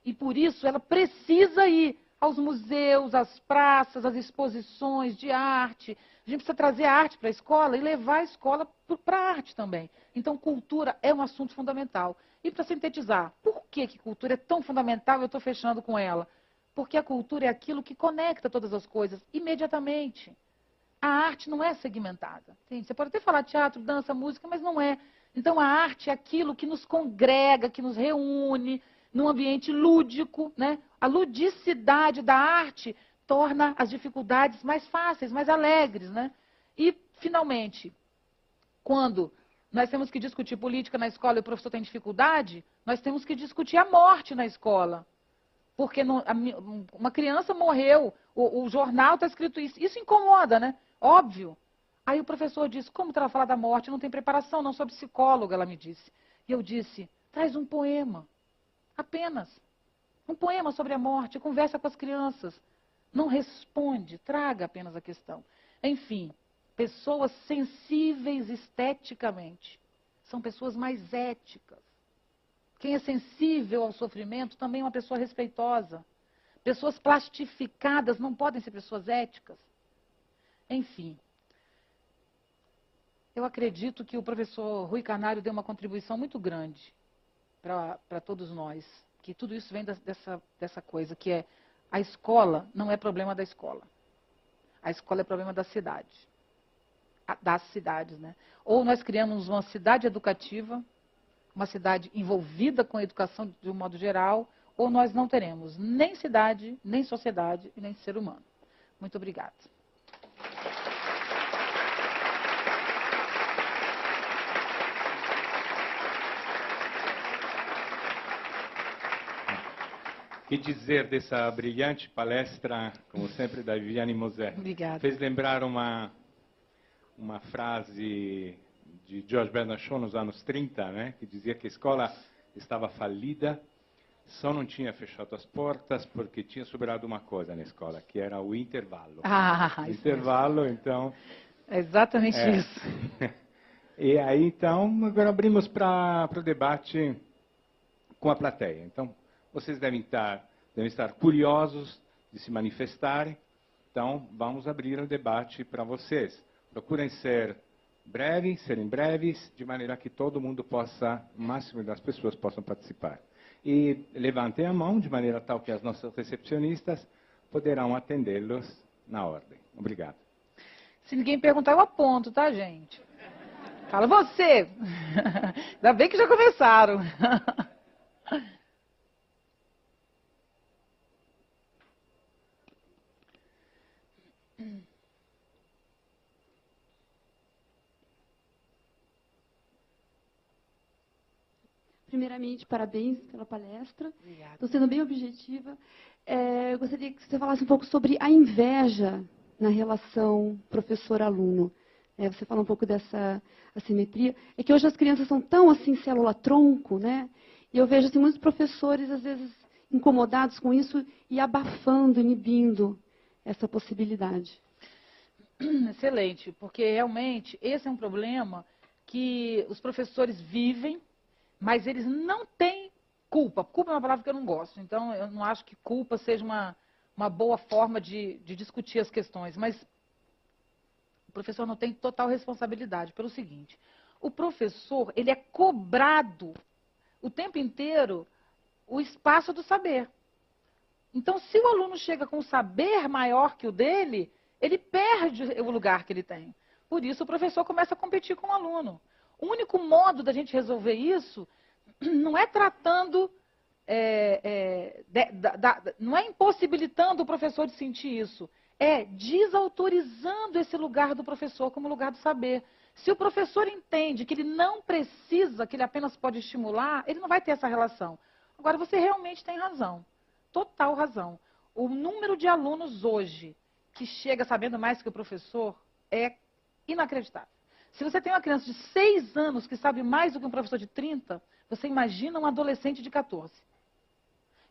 E por isso ela precisa ir aos museus, às praças, às exposições de arte. A gente precisa trazer a arte para a escola e levar a escola para a arte também. Então, cultura é um assunto fundamental. E para sintetizar, por que cultura é tão fundamental? Eu estou fechando com ela. Porque a cultura é aquilo que conecta todas as coisas imediatamente. A arte não é segmentada. Entende? Você pode até falar teatro, dança, música, mas não é. Então, a arte é aquilo que nos congrega, que nos reúne num ambiente lúdico, né? A ludicidade da arte torna as dificuldades mais fáceis, mais alegres, né? E, finalmente, quando nós temos que discutir política na escola e o professor tem dificuldade, nós temos que discutir a morte na escola. Porque uma criança morreu, o jornal está escrito isso. Isso incomoda, né? Óbvio. Aí o professor disse, como ela falar da morte? Não tem preparação, não sou psicóloga, ela me disse. E eu disse, traz um poema. Apenas. Um poema sobre a morte, conversa com as crianças. Não responde, traga apenas a questão. Enfim, pessoas sensíveis esteticamente são pessoas mais éticas. Quem é sensível ao sofrimento também é uma pessoa respeitosa. Pessoas plastificadas não podem ser pessoas éticas. Enfim, eu acredito que o professor Rui Canário deu uma contribuição muito grande para todos nós. Que tudo isso vem dessa coisa, que é a escola não é problema da escola. A escola é problema da cidade. Das cidades, né? Ou nós criamos uma cidade educativa, uma cidade envolvida com a educação de um modo geral, ou nós não teremos nem cidade, nem sociedade e nem ser humano. Muito obrigada. Que dizer dessa brilhante palestra, como sempre, da Viviane Mosè? Obrigada. Fez lembrar uma frase de George Bernard Shaw nos anos 30, né, que dizia que a escola estava falida, só não tinha fechado as portas porque tinha sobrado uma coisa na escola, que era o intervalo. Ah, O intervalo, então... É exatamente isso. E aí, então, agora abrimos para o debate com a plateia. Então, vocês devem estar curiosos de se manifestarem. Então, vamos abrir o debate para vocês. Procurem serem breves, de maneira que todo mundo possa, o máximo das pessoas possam participar. E levantem a mão, de maneira tal que as nossas recepcionistas poderão atendê-los na ordem. Obrigado. Se ninguém perguntar, eu aponto, tá, gente? Fala, você! Ainda bem que já começaram. Primeiramente, parabéns pela palestra. Obrigada. Estou sendo bem objetiva. Eu gostaria que você falasse um pouco sobre a inveja na relação professor-aluno. Você fala um pouco dessa assimetria. É que hoje as crianças são tão assim, célula-tronco, né? E eu vejo assim, muitos professores, às vezes, incomodados com isso e abafando, inibindo essa possibilidade. Excelente, porque realmente esse é um problema que os professores vivem, mas eles não têm culpa. Culpa é uma palavra que eu não gosto, então eu não acho que culpa seja uma boa forma de discutir as questões. Mas o professor não tem total responsabilidade pelo seguinte: o professor, ele é cobrado o tempo inteiro o espaço do saber. Então, se o aluno chega com um saber maior que o dele, ele perde o lugar que ele tem. Por isso, o professor começa a competir com o aluno. O único modo da gente resolver isso não é tratando, não é impossibilitando o professor de sentir isso, é desautorizando esse lugar do professor como lugar do saber. Se o professor entende que ele não precisa, que ele apenas pode estimular, ele não vai ter essa relação. Agora, você realmente tem razão, total razão. O número de alunos hoje que chega sabendo mais que o professor é inacreditável. Se você tem uma criança de 6 anos que sabe mais do que um professor de 30, você imagina um adolescente de 14.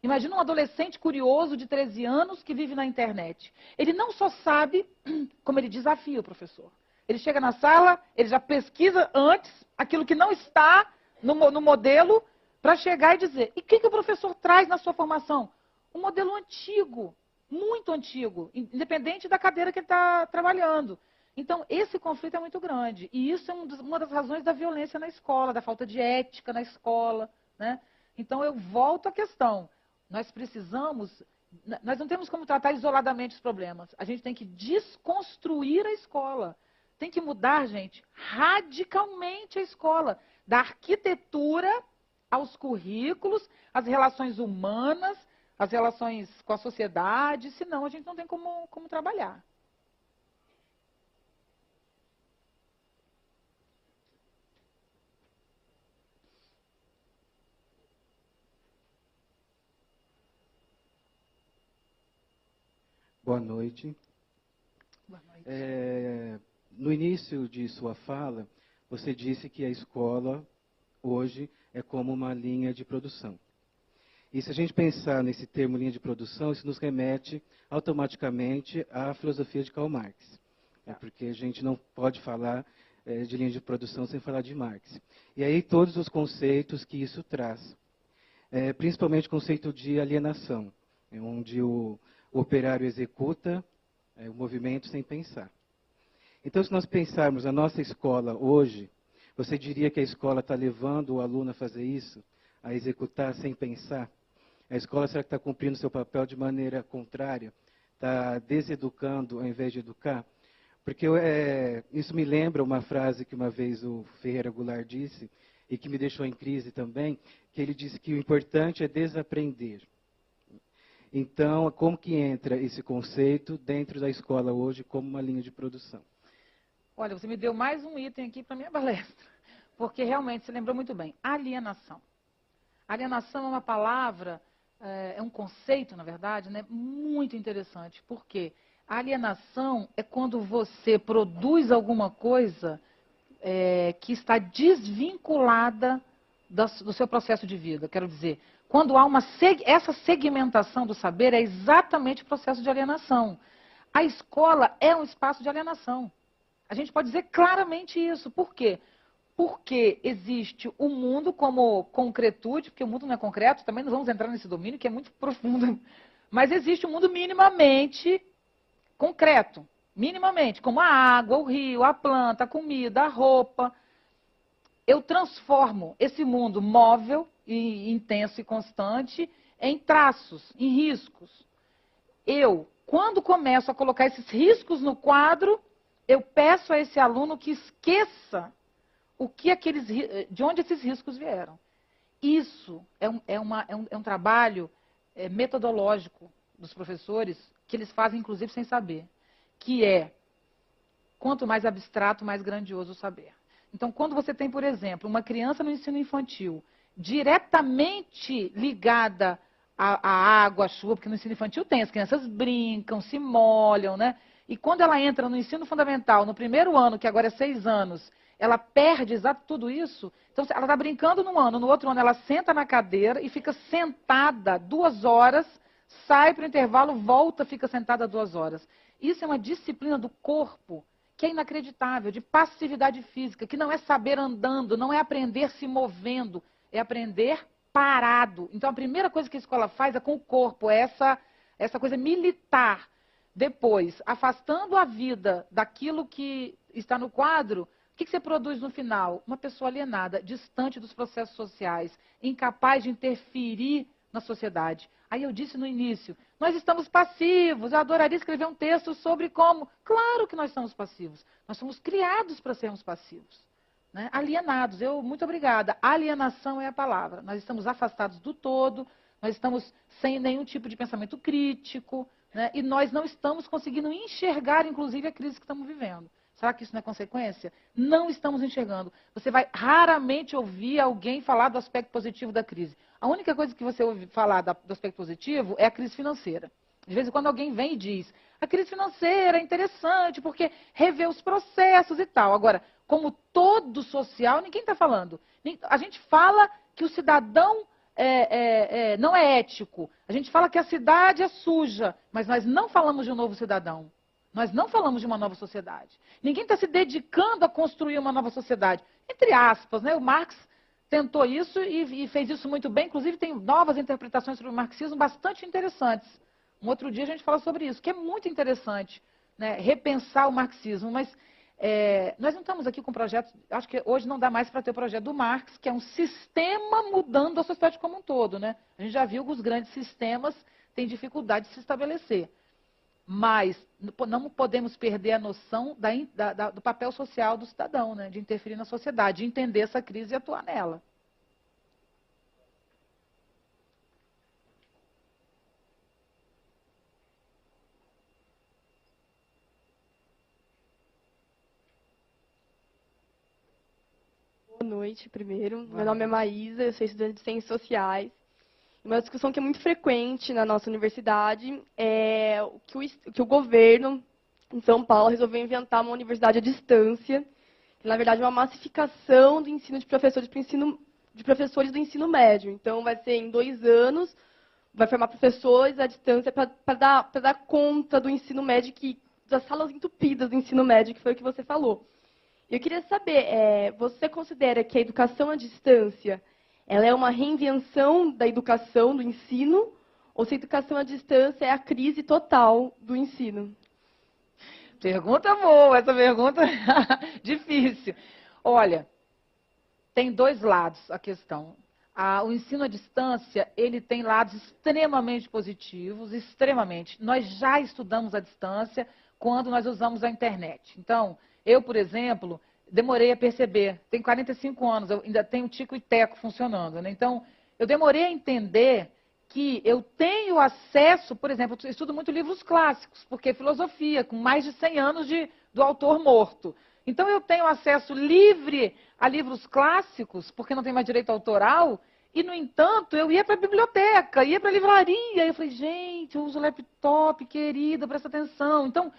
Imagina um adolescente curioso de 13 anos que vive na internet. Ele não só sabe, como ele desafia o professor. Ele chega na sala, ele já pesquisa antes aquilo que não está no modelo para chegar e dizer: e o que o professor traz na sua formação? Um modelo antigo, muito antigo, independente da cadeira que ele está trabalhando. Então, esse conflito é muito grande. E isso é uma das razões da violência na escola, da falta de ética na escola, né? Então, eu volto à questão. Nós não temos como tratar isoladamente os problemas. A gente tem que desconstruir a escola. Tem que mudar, gente, radicalmente a escola. Da arquitetura aos currículos, às relações humanas, às relações com a sociedade. Senão, a gente não tem como trabalhar. Boa noite. Boa noite. No início de sua fala, você disse que a escola hoje é como uma linha de produção. E se a gente pensar nesse termo linha de produção, isso nos remete automaticamente à filosofia de Karl Marx. Porque a gente não pode falar de linha de produção sem falar de Marx. E aí todos os conceitos que isso traz. Principalmente o conceito de alienação, onde o operário executa o movimento sem pensar. Então, se nós pensarmos a nossa escola hoje, você diria que a escola está levando o aluno a fazer isso? A executar sem pensar? A escola, será que está cumprindo seu papel de maneira contrária? Está deseducando ao invés de educar? Porque isso me lembra uma frase que uma vez o Ferreira Goulart disse, e que me deixou em crise também, que ele disse que o importante é desaprender. Então, como que entra esse conceito dentro da escola hoje como uma linha de produção? Olha, você me deu mais um item aqui para a minha palestra, porque realmente você lembrou muito bem. Alienação. Alienação é uma palavra é um conceito, na verdade, né, muito interessante. Por quê? A alienação é quando você produz alguma coisa que está desvinculada do seu processo de vida. Quero dizer, quando há essa segmentação do saber, é exatamente o processo de alienação. A escola é um espaço de alienação. A gente pode dizer claramente isso. Por quê? Porque existe o mundo como concretude, porque o mundo não é concreto, também não vamos entrar nesse domínio, que é muito profundo. Mas existe um mundo minimamente concreto. Minimamente, como a água, o rio, a planta, a comida, a roupa. Eu transformo esse mundo móvel, e intenso e constante em traços, em riscos. Quando começo a colocar esses riscos no quadro, eu peço a esse aluno que esqueça de onde esses riscos vieram. Isso é um trabalho metodológico dos professores, que eles fazem, inclusive, sem saber, que é, quanto mais abstrato, mais grandioso o saber. Então, quando você tem, por exemplo, uma criança no ensino infantil diretamente ligada à água, à chuva, porque no ensino infantil tem, as crianças brincam, se molham, né? E quando ela entra no ensino fundamental, no primeiro ano, que agora é 6 anos, ela perde exato tudo isso. Então, ela está brincando num ano, no outro ano ela senta na cadeira e fica sentada 2 horas, sai para o intervalo, volta, fica sentada 2 horas. Isso é uma disciplina do corpo que é inacreditável, de passividade física, que não é saber andando, não é aprender se movendo, é aprender parado. Então, a primeira coisa que a escola faz é com o corpo, é essa coisa militar. Depois, afastando a vida daquilo que está no quadro, o que você produz no final? Uma pessoa alienada, distante dos processos sociais, incapaz de interferir na sociedade. Aí eu disse no início, nós estamos passivos, eu adoraria escrever um texto sobre como. Claro que nós somos passivos, nós somos criados para sermos passivos. Né? Alienados, muito obrigada. Alienação é a palavra. Nós estamos afastados do todo, nós estamos sem nenhum tipo de pensamento crítico, né? E nós não estamos conseguindo enxergar, inclusive, a crise que estamos vivendo. Será que isso não é consequência? Não estamos enxergando. Você vai raramente ouvir alguém falar do aspecto positivo da crise. A única coisa que você ouve falar do aspecto positivo é a crise financeira. De vez em quando alguém vem e diz, a crise financeira é interessante porque revê os processos e tal. Agora, como todo social, ninguém está falando. A gente fala que o cidadão não é ético. A gente fala que a cidade é suja, mas nós não falamos de um novo cidadão. Nós não falamos de uma nova sociedade. Ninguém está se dedicando a construir uma nova sociedade. Entre aspas, né? O Marx tentou isso e fez isso muito bem. Inclusive, tem novas interpretações sobre o marxismo bastante interessantes. Um outro dia a gente fala sobre isso, que é muito interessante, né? Repensar o marxismo. Mas nós não estamos aqui com projetos... Acho que hoje não dá mais para ter o projeto do Marx, que é um sistema mudando a sociedade como um todo. Né? A gente já viu que os grandes sistemas têm dificuldade de se estabelecer. Mas não podemos perder a noção do papel social do cidadão, né? De interferir na sociedade, de entender essa crise e atuar nela. Boa noite, primeiro. Meu nome é Maísa, eu sou estudante de Ciências Sociais. Uma discussão que é muito frequente na nossa universidade é que o governo, em São Paulo, resolveu inventar uma universidade à distância, que, na verdade, é uma massificação do ensino de professores do ensino médio. Então, vai ser em 2 anos, vai formar professores à distância para dar conta do ensino médio, das salas entupidas do ensino médio, que foi o que você falou. Eu queria saber, você considera que a educação à distância ela é uma reinvenção da educação, do ensino, ou se a educação à distância é a crise total do ensino? Pergunta boa, essa pergunta difícil. Olha, tem 2 lados a questão. O ensino à distância, ele tem lados extremamente positivos, extremamente. Nós já estudamos à distância quando nós usamos a internet. Então, eu, por exemplo... demorei a perceber. Tenho 45 anos, eu ainda tenho Tico e Teco funcionando. Né? Então, eu demorei a entender que eu tenho acesso, por exemplo, eu estudo muito livros clássicos, porque é filosofia, com mais de 100 anos do autor morto. Então, eu tenho acesso livre a livros clássicos, porque não tem mais direito autoral, E, no entanto, eu ia para a biblioteca, ia para a livraria. Eu falei, gente, eu uso laptop, querida, presta atenção. Então,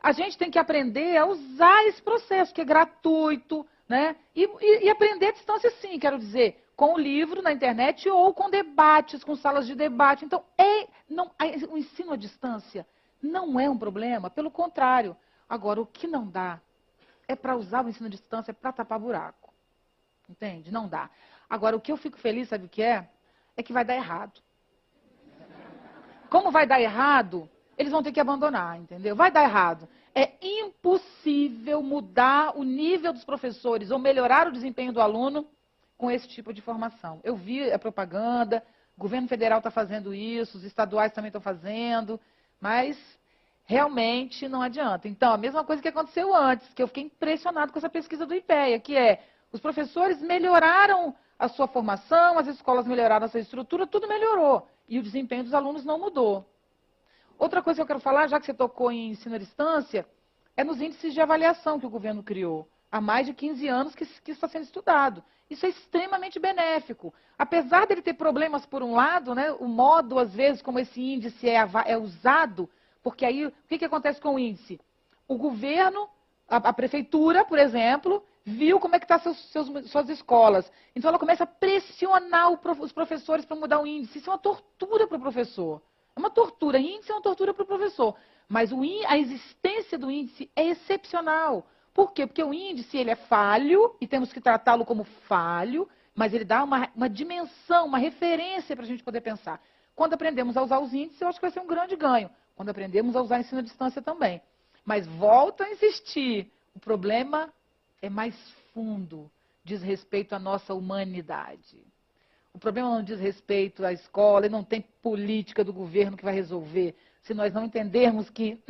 a gente tem que aprender a usar esse processo, que é gratuito, né? E aprender à distância, sim, quero dizer, com o livro na internet ou com debates, com salas de debate. Então, o ensino à distância não é um problema, pelo contrário. Agora, o que não dá é para usar o ensino à distância para tapar buraco. Entende? Não dá. Agora, o que eu fico feliz, sabe o que é? É que vai dar errado. Como vai dar errado, eles vão ter que abandonar, entendeu? Vai dar errado. É impossível mudar o nível dos professores ou melhorar o desempenho do aluno com esse tipo de formação. Eu vi a propaganda, o governo federal está fazendo isso, os estaduais também estão fazendo, mas realmente não adianta. Então, a mesma coisa que aconteceu antes, que eu fiquei impressionado com essa pesquisa do IPEA, que é, os professores melhoraram a sua formação, as escolas melhoraram a sua estrutura, tudo melhorou. E o desempenho dos alunos não mudou. Outra coisa que eu quero falar, já que você tocou em ensino à distância, é nos índices de avaliação que o governo criou. Há mais de 15 anos que está sendo estudado. Isso é extremamente benéfico. Apesar dele ter problemas por um lado, né, o modo, às vezes, como esse índice é usado, porque aí, o que acontece com o índice? O governo, a prefeitura, por exemplo, viu como é que estão suas escolas. Então, ela começa a pressionar os professores para mudar o índice. Isso é uma tortura para o professor. É uma tortura. Índice é uma tortura para o professor. Mas a existência do índice é excepcional. Por quê? Porque o índice ele é falho, e temos que tratá-lo como falho, mas ele dá uma dimensão, uma referência para a gente poder pensar. Quando aprendemos a usar os índices, eu acho que vai ser um grande ganho. Quando aprendemos a usar ensino à distância também. Mas volto a insistir, o problema é mais fundo, diz respeito à nossa humanidade. O problema não diz respeito à escola, e não tem política do governo que vai resolver. Se nós não entendermos que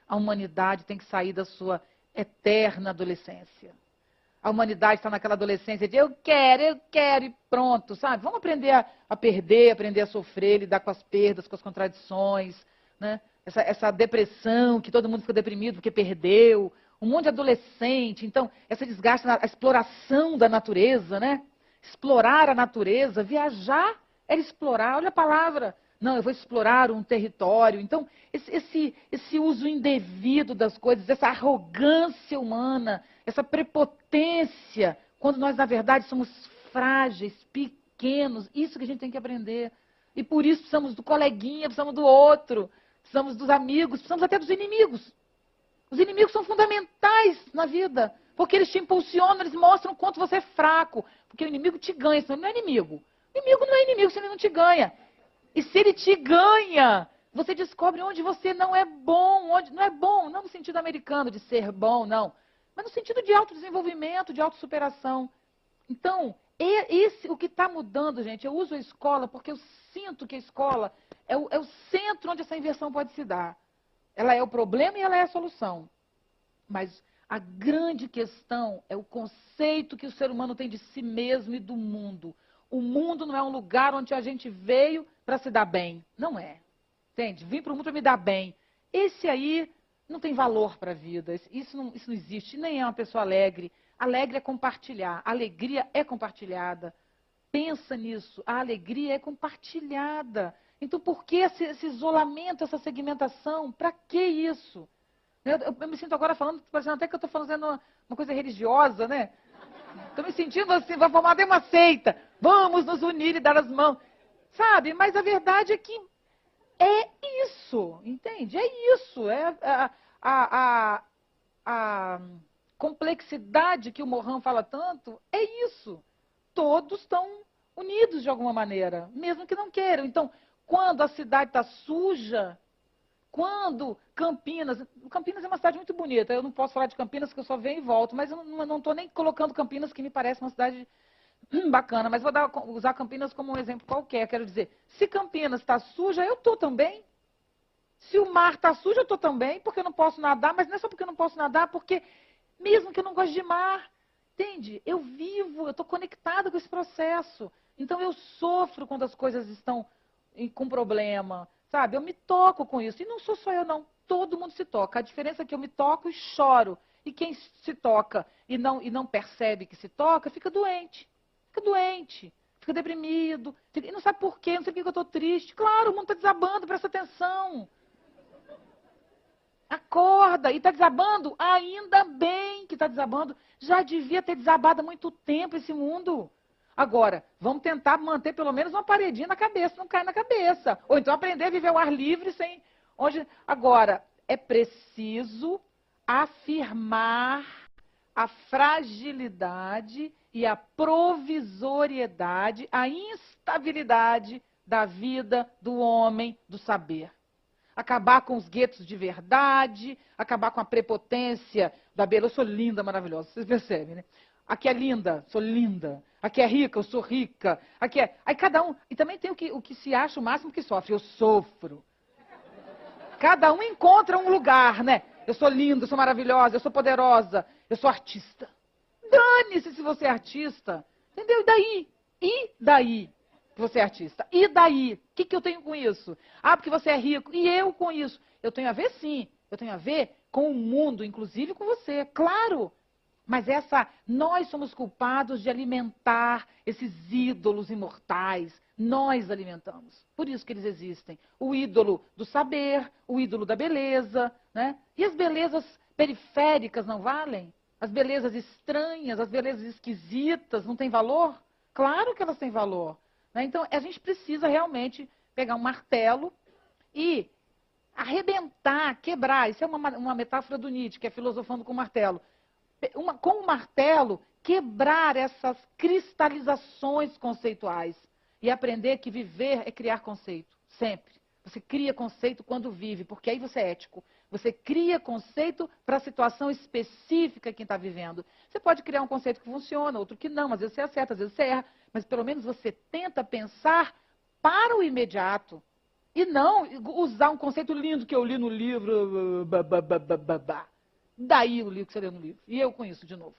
a humanidade tem que sair da sua eterna adolescência. A humanidade está naquela adolescência de eu quero e pronto, sabe? Vamos aprender a perder, aprender a sofrer, lidar com as perdas, com as contradições, né? Essa depressão, que todo mundo fica deprimido porque perdeu. Um monte de adolescente, então, essa desgaste, a exploração da natureza, né? Explorar a natureza, viajar era explorar, olha a palavra. Não, eu vou explorar um território. Então, esse uso indevido das coisas, essa arrogância humana, essa prepotência, quando nós, na verdade, somos frágeis, pequenos, isso que a gente tem que aprender. E por isso precisamos do coleguinha, precisamos do outro, precisamos dos amigos, precisamos até dos inimigos. Os inimigos são fundamentais na vida, porque eles te impulsionam, eles mostram o quanto você é fraco. Porque o inimigo te ganha, senão ele não é inimigo. O inimigo não é inimigo se ele não te ganha. E se ele te ganha, você descobre onde você não é bom, onde não é bom, não no sentido americano de ser bom, não, mas no sentido de autodesenvolvimento, de autossuperação. Então, o que está mudando, gente, eu uso a escola porque eu sinto que a escola é o centro onde essa inversão pode se dar. Ela é o problema e ela é a solução. Mas a grande questão é o conceito que o ser humano tem de si mesmo e do mundo. O mundo não é um lugar onde a gente veio para se dar bem. Não é. Entende? Vim para o mundo para me dar bem. Esse aí não tem valor para a vida. Isso não existe. Nem é uma pessoa alegre. Alegre é compartilhar. A alegria é compartilhada. Pensa nisso. A alegria é compartilhada. Então, por que esse isolamento, essa segmentação? Para que isso? Eu me sinto agora falando, parecendo até que eu estou fazendo uma coisa religiosa, né? Estou me sentindo assim, vou formar até uma seita. Vamos nos unir e dar as mãos. Sabe? Mas a verdade é que é isso, entende? É isso. É a complexidade que o Morin fala tanto, é isso. Todos estão unidos de alguma maneira, mesmo que não queiram. Então, quando a cidade está suja, quando Campinas é uma cidade muito bonita, eu não posso falar de Campinas que eu só venho e volto, mas eu não estou nem colocando Campinas, que me parece uma cidade bacana, mas vou usar Campinas como um exemplo qualquer. Quero dizer, se Campinas está suja, eu estou também. Se o mar está sujo, eu estou também, porque eu não posso nadar, mas não é só porque eu não posso nadar, porque mesmo que eu não goste de mar, entende? Eu vivo, eu estou conectada com esse processo. Então eu sofro quando as coisas estão com problema, sabe? Eu me toco com isso. E não sou só eu, não. Todo mundo se toca. A diferença é que eu me toco e choro. E quem se toca e não percebe que se toca, fica doente. Fica doente. fica deprimido, e não sabe por quê, não sei por que eu estou triste. Claro, o mundo está desabando, presta atenção. Acorda, e está desabando? Ainda bem que está desabando. Já devia ter desabado há muito tempo esse mundo. Agora, vamos tentar manter pelo menos uma paredinha na cabeça, não cair na cabeça. Ou então aprender a viver ao ar livre sem... Agora, é preciso afirmar a fragilidade e a provisoriedade, a instabilidade da vida do homem do saber. Acabar com os guetos de verdade, acabar com a prepotência da beleza. Eu sou linda, maravilhosa, vocês percebem, né? Aqui é linda, sou linda. Aqui é rica, eu sou rica. Aqui é... Aí cada um... E também tem o que se acha o máximo que sofre. Eu sofro. Cada um encontra um lugar, né? Eu sou linda, eu sou maravilhosa, eu sou poderosa, eu sou artista. Dane-se se você é artista. Entendeu? E daí? E daí que você é artista? E daí? O que eu tenho com isso? Ah, porque você é rico. E eu com isso? Eu tenho a ver, sim. Eu tenho a ver com o mundo, inclusive com você. Claro. Mas nós somos culpados de alimentar esses ídolos imortais. Nós alimentamos. Por isso que eles existem. O ídolo do saber, o ídolo da beleza, né? E as belezas periféricas não valem? As belezas estranhas, as belezas esquisitas, não têm valor? Claro que elas têm valor. Né? Então, a gente precisa realmente pegar um martelo e arrebentar, quebrar. Isso é uma metáfora do Nietzsche, que é filosofando com o martelo. Com o martelo, quebrar essas cristalizações conceituais e aprender que viver é criar conceito, sempre. Você cria conceito quando vive, porque aí você é ético. Você cria conceito para a situação específica que está vivendo. Você pode criar um conceito que funciona, outro que não, às vezes você acerta, às vezes você erra, mas pelo menos você tenta pensar para o imediato e não usar um conceito lindo que eu li no livro, daí o livro que você leu no livro. E eu com isso de novo.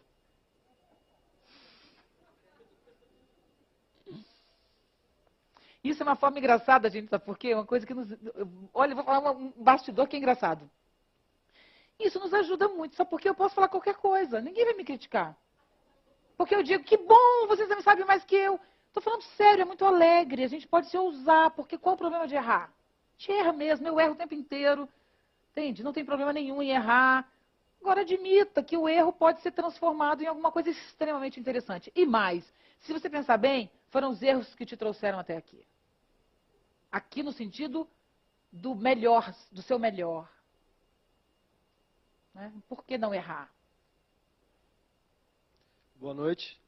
Isso é uma forma engraçada, gente, sabe por quê? Uma coisa que nos... Olha, eu vou falar um bastidor que é engraçado. Isso nos ajuda muito, sabe por quê? Eu posso falar qualquer coisa, ninguém vai me criticar. Porque eu digo, que bom, vocês não sabem mais que eu. Estou falando sério, é muito alegre, a gente pode se ousar, porque qual é o problema de errar? A gente erra mesmo, eu erro o tempo inteiro, entende? Não tem problema nenhum em errar. Agora, admita que o erro pode ser transformado em alguma coisa extremamente interessante. E mais, se você pensar bem, foram os erros que te trouxeram até aqui. Aqui no sentido do melhor, do seu melhor. Né? Por que não errar? Boa noite.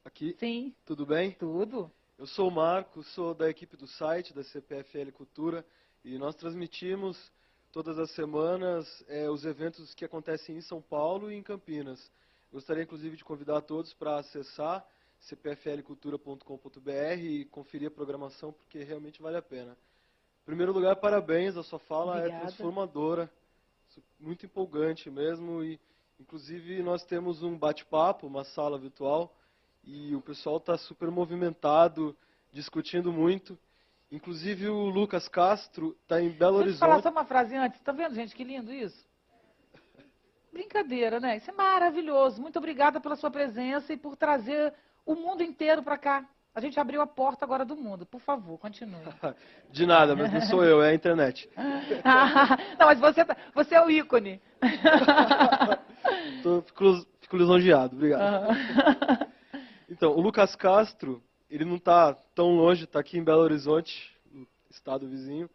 Aqui. Sim. Tudo bem? Tudo. Eu sou o Marco, sou da equipe do site da CPFL Cultura e nós transmitimos todas as semanas os eventos que acontecem em São Paulo e em Campinas. Gostaria, inclusive, de convidar todos para acessar cpflcultura.com.br e conferir a programação, porque realmente vale a pena. Em primeiro lugar, parabéns, a sua fala Obrigada. é transformadora, muito empolgante mesmo, e inclusive nós temos um bate-papo, uma sala virtual, e o pessoal está super movimentado, discutindo muito. Inclusive o Lucas Castro está em Belo Deixa eu falar Horizonte. só uma frase antes. Está vendo, gente, que lindo isso? Brincadeira, né? Isso é maravilhoso. Muito obrigada pela sua presença e por trazer o mundo inteiro para cá. A gente abriu a porta agora do mundo. Por favor, continue. De nada, mas não sou eu, é a internet. Não, mas você é o ícone. Fico lisonjeado, obrigado. Então, o Lucas Castro, ele não está tão longe, está aqui em Belo Horizonte, no estado vizinho,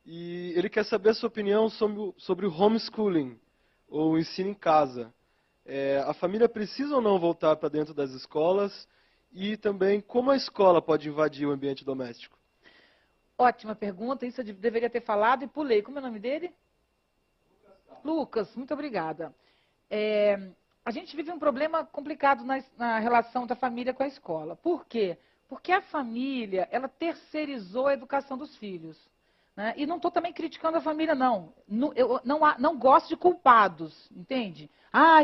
e ele quer saber a sua opinião sobre o homeschooling, ou o ensino em casa. A família precisa ou não voltar para dentro das escolas, e também como a escola pode invadir o ambiente doméstico? Ótima pergunta, isso eu deveria ter falado e pulei. Como é o nome dele? Lucas, muito obrigada. A gente vive um problema complicado na relação da família com a escola. Por quê? Porque a família, ela terceirizou a educação dos filhos. Né? E não estou também criticando a família, não. Eu não gosto de culpados, entende?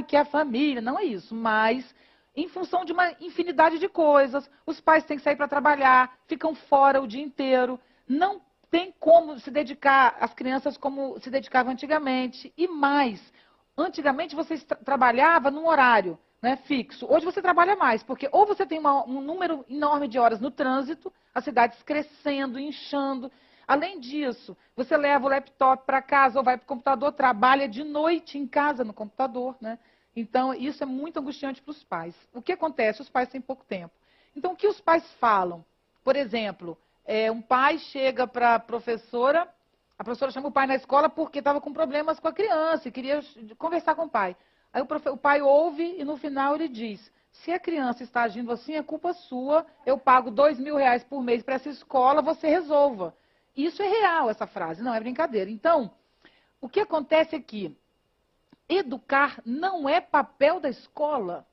Que a família, não é isso. Mas, em função de uma infinidade de coisas, os pais têm que sair para trabalhar, ficam fora o dia inteiro, não tem como se dedicar às crianças como se dedicava antigamente. E mais, antigamente vocês trabalhavam num horário, né, fixo. Hoje você trabalha mais, porque ou você tem um número enorme de horas no trânsito, as cidades crescendo, inchando. Além disso, você leva o laptop para casa ou vai para o computador, trabalha de noite em casa no computador, né? Então, isso é muito angustiante para os pais. O que acontece? Os pais têm pouco tempo. Então, o que os pais falam? Por exemplo, um pai chega para a professora chama o pai na escola porque estava com problemas com a criança e queria conversar com o pai. Aí o pai ouve e no final ele diz, se a criança está agindo assim, é culpa sua, eu pago R$2.000 por mês para essa escola, você resolva. Isso é real, essa frase, não é brincadeira. Então, o que acontece é que educar não é papel da escola.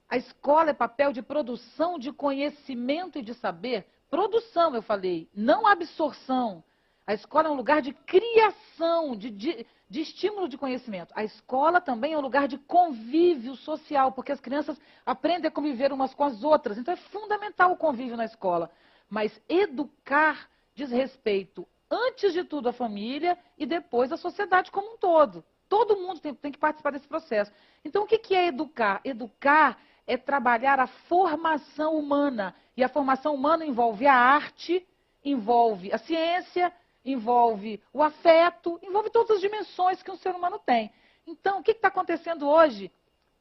A escola é papel de produção de conhecimento e de saber. Produção, eu falei, não absorção. A escola é um lugar de criação, de estímulo de conhecimento. A escola também é um lugar de convívio social, porque as crianças aprendem a conviver umas com as outras. Então é fundamental o convívio na escola. Mas educar diz respeito, antes de tudo, à família e depois à sociedade como um todo. Todo mundo tem que participar desse processo. Então, o que é educar? Educar é trabalhar a formação humana. E a formação humana envolve a arte, envolve a ciência, envolve o afeto, envolve todas as dimensões que um ser humano tem. Então, o que está acontecendo hoje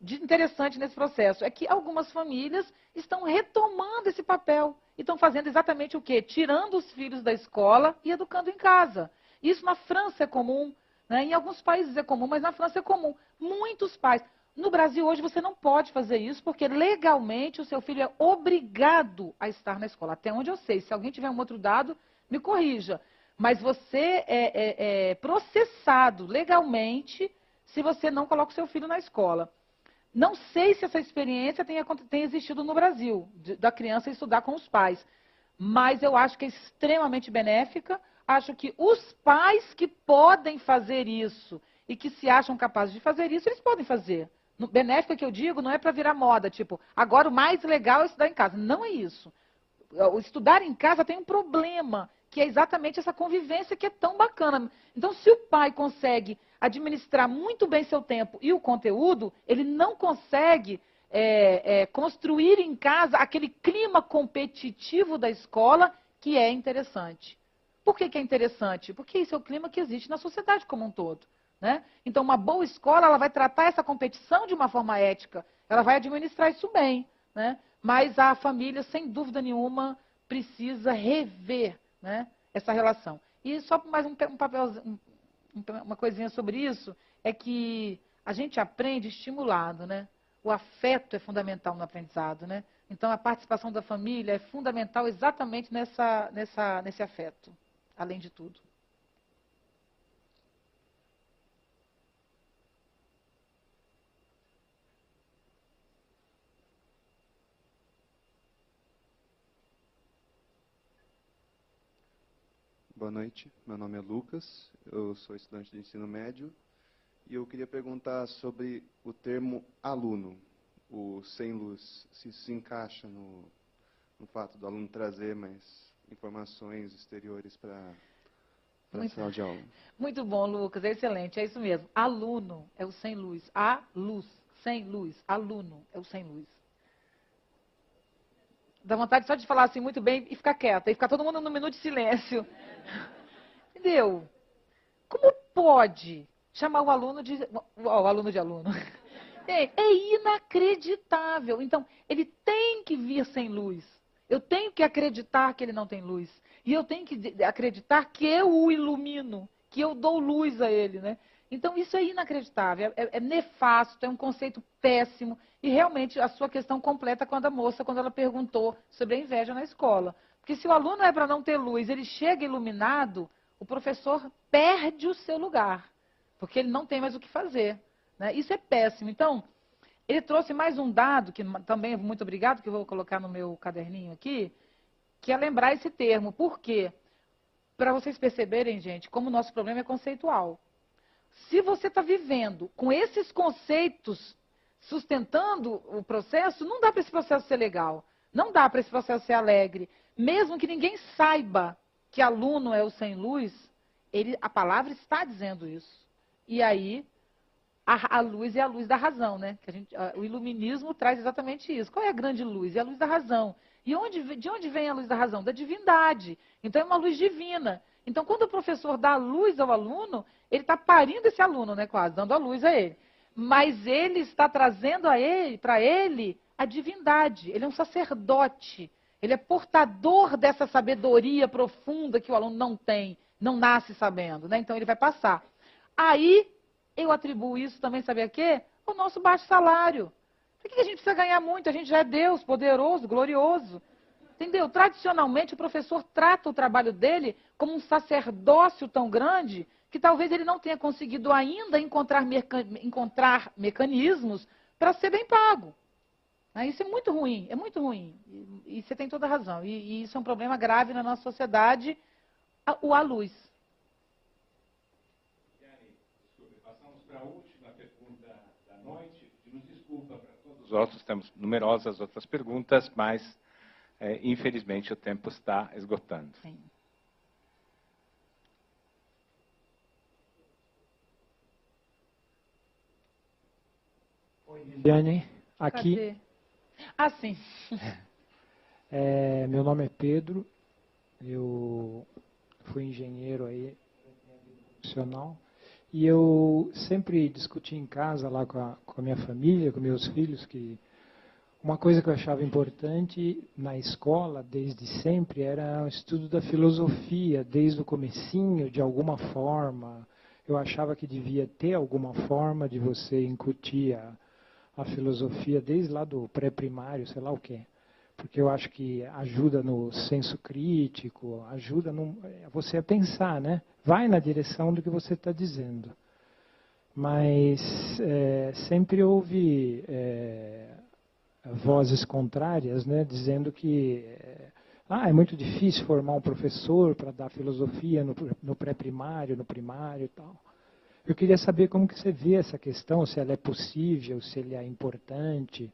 de interessante nesse processo? É que algumas famílias estão retomando esse papel e estão fazendo exatamente o quê? Tirando os filhos da escola e educando em casa. Isso na França é comum, né? Em alguns países é comum, mas na França é comum. Muitos pais. No Brasil hoje você não pode fazer isso, porque legalmente o seu filho é obrigado a estar na escola. Até onde eu sei. Se alguém tiver um outro dado, me corrija. Mas você é processado legalmente se você não coloca o seu filho na escola. Não sei se essa experiência tem existido no Brasil, da criança estudar com os pais. Mas eu acho que é extremamente benéfica. Acho que os pais que podem fazer isso e que se acham capazes de fazer isso, eles podem fazer. Benéfica que eu digo não é para virar moda, tipo, agora o mais legal é estudar em casa. Não é isso. O estudar em casa tem um problema, que é exatamente essa convivência que é tão bacana. Então, se o pai consegue administrar muito bem seu tempo e o conteúdo, ele não consegue construir em casa aquele clima competitivo da escola que é interessante. Por que é interessante? Porque esse é o clima que existe na sociedade como um todo. Né? Então, uma boa escola ela vai tratar essa competição de uma forma ética, ela vai administrar isso bem. Né? Mas a família, sem dúvida nenhuma, precisa rever, né, essa relação. E só mais uma coisinha sobre isso, é que a gente aprende estimulado, né? O afeto é fundamental no aprendizado, né? Então a participação da família é fundamental exatamente nesse afeto, além de tudo. Boa noite, meu nome é Lucas, eu sou estudante de ensino médio e eu queria perguntar sobre o termo aluno, o sem luz, se isso se encaixa no fato do aluno trazer mais informações exteriores para a sala de aula. Muito bom, Lucas, é excelente, é isso mesmo. Aluno é o sem luz, a luz, sem luz, aluno é o sem luz. Dá vontade só de falar assim muito bem e ficar quieta, e ficar todo mundo num minuto de silêncio. Entendeu? Como pode chamar o aluno de aluno? É inacreditável. Então, ele tem que vir sem luz. Eu tenho que acreditar que ele não tem luz. E eu tenho que acreditar que eu o ilumino, que eu dou luz a ele, né? Então, isso é inacreditável, é nefasto, é um conceito péssimo. E realmente a sua questão completa quando ela perguntou sobre a inveja na escola. Porque se o aluno é para não ter luz, ele chega iluminado, o professor perde o seu lugar. Porque ele não tem mais o que fazer. Né? Isso é péssimo. Então, ele trouxe mais um dado, que também, muito obrigado, que eu vou colocar no meu caderninho aqui, que é lembrar esse termo. Por quê? Para vocês perceberem, gente, como o nosso problema é conceitual. Se você está vivendo com esses conceitos sustentando o processo, não dá para esse processo ser legal. Não dá para esse processo ser alegre. Mesmo que ninguém saiba que aluno é o sem luz, a palavra está dizendo isso. E aí, a luz é a luz da razão, né? O iluminismo traz exatamente isso. Qual é a grande luz? É a luz da razão. E de onde vem a luz da razão? Da divindade. Então é uma luz divina. Então, quando o professor dá a luz ao aluno, ele está parindo esse aluno, né, quase, dando a luz a ele. Mas ele está trazendo para ele, a divindade. Ele é um sacerdote. Ele é portador dessa sabedoria profunda que o aluno não tem, não nasce sabendo, né? Então ele vai passar. Aí eu atribuo isso também, sabe a quê? Ao nosso baixo salário. Por que a gente precisa ganhar muito? A gente já é Deus, poderoso, glorioso. Entendeu? Tradicionalmente, o professor trata o trabalho dele como um sacerdócio tão grande que talvez ele não tenha conseguido ainda encontrar mecanismos para ser bem pago. Isso é muito ruim, é muito ruim. E você tem toda a razão. E isso é um problema grave na nossa sociedade, a luz. Passamos para a última pergunta da noite. Pedimos desculpa para todos os outros, temos numerosas outras perguntas, mas infelizmente o tempo está esgotando. Sim. Oi, Viviane, aqui. Cadê? Ah, sim. Meu nome é Pedro, eu fui engenheiro aí, profissional, e eu sempre discuti em casa lá com a minha família, com meus filhos, que uma coisa que eu achava importante na escola, desde sempre, era o estudo da filosofia, desde o comecinho, de alguma forma. Eu achava que devia ter alguma forma de você incutir a filosofia desde lá do pré-primário, sei lá o quê. Porque eu acho que ajuda no senso crítico, ajuda você a pensar, né? Vai na direção do que você está dizendo. Mas sempre houve vozes contrárias, né? Dizendo que é muito difícil formar um professor para dar filosofia no pré-primário, no primário e tal. Eu queria saber como que você vê essa questão, se ela é possível, se ela é importante.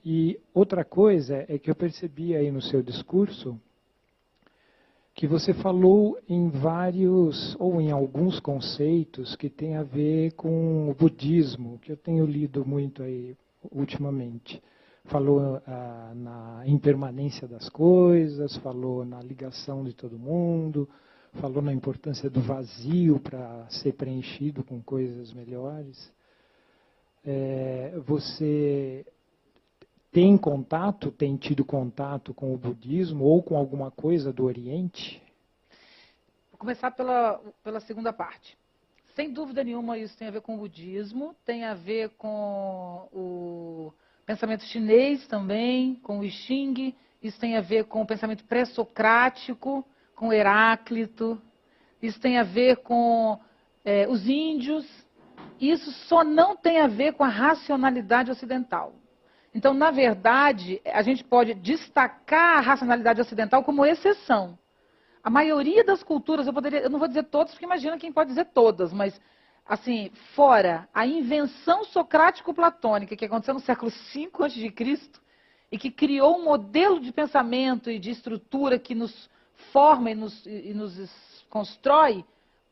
E outra coisa é que eu percebi aí no seu discurso que você falou em vários, ou em alguns conceitos que tem a ver com o budismo, que eu tenho lido muito aí ultimamente. Falou na impermanência das coisas, falou na ligação de todo mundo, falou na importância do vazio para ser preenchido com coisas melhores. Você tem tido contato com o budismo ou com alguma coisa do Oriente? Vou começar pela segunda parte. Sem dúvida nenhuma isso tem a ver com o budismo, tem a ver com o pensamento chinês também, com o I Ching, isso tem a ver com o pensamento pré-socrático, com Heráclito, isso tem a ver com os índios, isso só não tem a ver com a racionalidade ocidental. Então, na verdade, a gente pode destacar a racionalidade ocidental como exceção. A maioria das culturas, eu não vou dizer todas, porque imagina quem pode dizer todas, mas, assim, fora a invenção socrático-platônica que aconteceu no século V a.C., e que criou um modelo de pensamento e de estrutura que nos forma e nos constrói,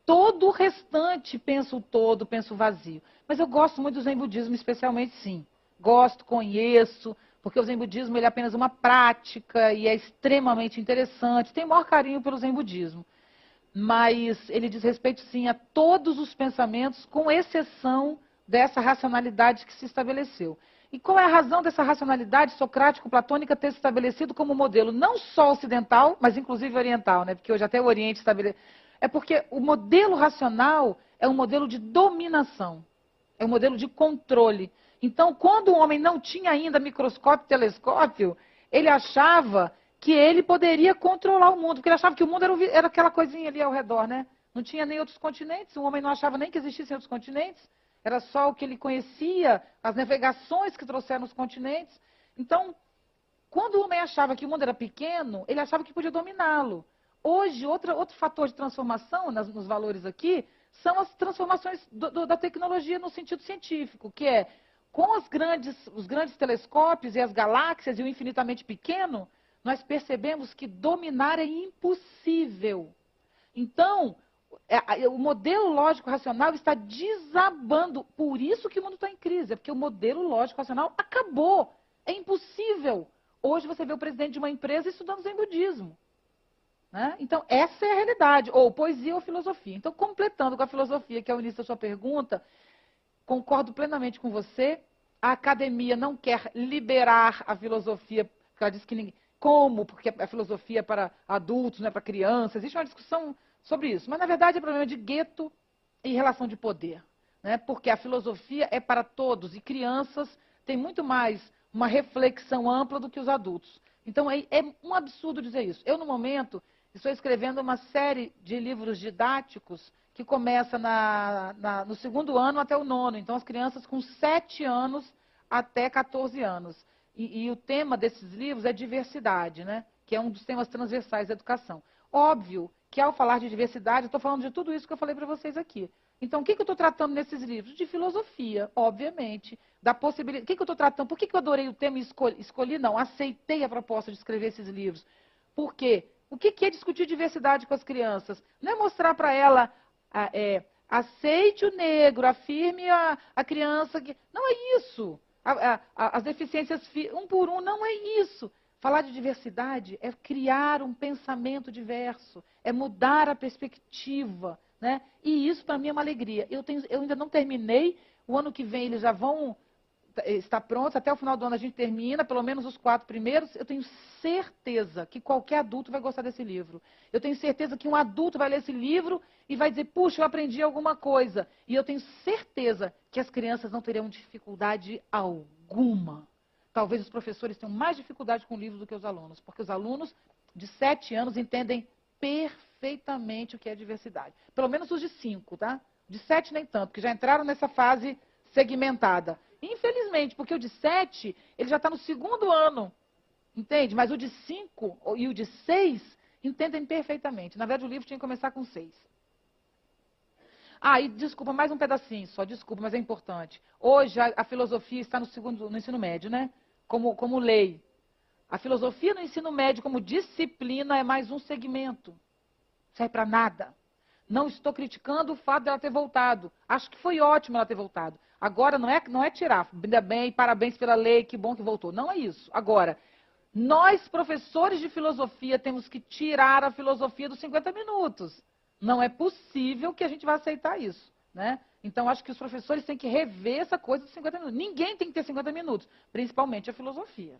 todo o restante pensa o todo, pensa o vazio. Mas eu gosto muito do Zen budismo, especialmente, sim. Gosto, conheço, porque o Zen budismo ele é apenas uma prática e é extremamente interessante. Tenho o maior carinho pelo Zen budismo. Mas ele diz respeito, sim, a todos os pensamentos, com exceção dessa racionalidade que se estabeleceu. E qual é a razão dessa racionalidade socrático-platônica ter se estabelecido como modelo não só ocidental, mas inclusive oriental, né? Porque hoje até o Oriente estabelece. É porque o modelo racional é um modelo de dominação, é um modelo de controle. Então, quando o homem não tinha ainda microscópio e telescópio, ele achava que ele poderia controlar o mundo, porque ele achava que o mundo era aquela coisinha ali ao redor, né? Não tinha nem outros continentes, o homem não achava nem que existissem outros continentes, era só o que ele conhecia, as navegações que trouxeram os continentes. Então, quando o homem achava que o mundo era pequeno, ele achava que podia dominá-lo. Hoje, outro fator de transformação nos valores aqui são as transformações da tecnologia no sentido científico, que é com os grandes telescópios e as galáxias e o infinitamente pequeno, nós percebemos que dominar é impossível. Então, O modelo lógico-racional está desabando. Por isso que o mundo está em crise. É porque o modelo lógico-racional acabou. É impossível. Hoje você vê o presidente de uma empresa estudando zen budismo. Né? Então, essa é a realidade. Ou poesia ou filosofia. Então, completando com a filosofia, que é o início da sua pergunta, concordo plenamente com você. A academia não quer liberar a filosofia, porque ela diz que ninguém... Como? Porque a filosofia é para adultos, não é para crianças. Existe uma discussão sobre isso. Mas, na verdade, é problema de gueto e relação de poder. Né? Porque a filosofia é para todos. E crianças têm muito mais uma reflexão ampla do que os adultos. Então, é um absurdo dizer isso. Eu, no momento, estou escrevendo uma série de livros didáticos que começa no 2º ano até o 9º. Então, as crianças com 7 anos até 14 anos. E o tema desses livros é diversidade, né? Que é um dos temas transversais da educação. Óbvio que, ao falar de diversidade, eu estou falando de tudo isso que eu falei para vocês aqui. Então, o que eu estou tratando nesses livros? De filosofia, obviamente. Da possibilidade. O que eu estou tratando? Por que eu adorei o tema e escolhi? Não, aceitei a proposta de escrever esses livros. Por quê? O que é discutir diversidade com as crianças? Não é mostrar para ela... aceite o negro, afirme a criança que... Não é isso. As deficiências um por um, não é isso. Falar de diversidade é criar um pensamento diverso, é mudar a perspectiva. Né? E isso, para mim, é uma alegria. Eu ainda não terminei, o ano que vem eles já vão estar prontos, até o final do ano a gente termina, pelo menos os 4 primeiros. Eu tenho certeza que qualquer adulto vai gostar desse livro. Eu tenho certeza que um adulto vai ler esse livro e vai dizer, puxa, eu aprendi alguma coisa. E eu tenho certeza que as crianças não terão dificuldade alguma. Talvez os professores tenham mais dificuldade com o livro do que os alunos, porque os alunos de 7 anos entendem perfeitamente o que é diversidade. Pelo menos os de 5, tá? De 7 nem tanto, porque já entraram nessa fase segmentada. Infelizmente, porque o de 7, ele já está no 2º ano, entende? Mas o de 5 e o de 6 entendem perfeitamente. Na verdade, o livro tinha que começar com 6. E desculpa, mais um pedacinho só, desculpa, mas é importante. Hoje, a filosofia está no ensino médio, né? Como lei. A filosofia no ensino médio, como disciplina, é mais um segmento. Não serve para nada. Não estou criticando o fato dela ter voltado. Acho que foi ótimo ela ter voltado. Agora, não é tirar. Ainda bem, parabéns pela lei, que bom que voltou. Não é isso. Agora, nós, professores de filosofia, temos que tirar a filosofia dos 50 minutos. Não é possível que a gente vá aceitar isso. Né? Então, acho que os professores têm que rever essa coisa dos 50 minutos. Ninguém tem que ter 50 minutos, principalmente a filosofia.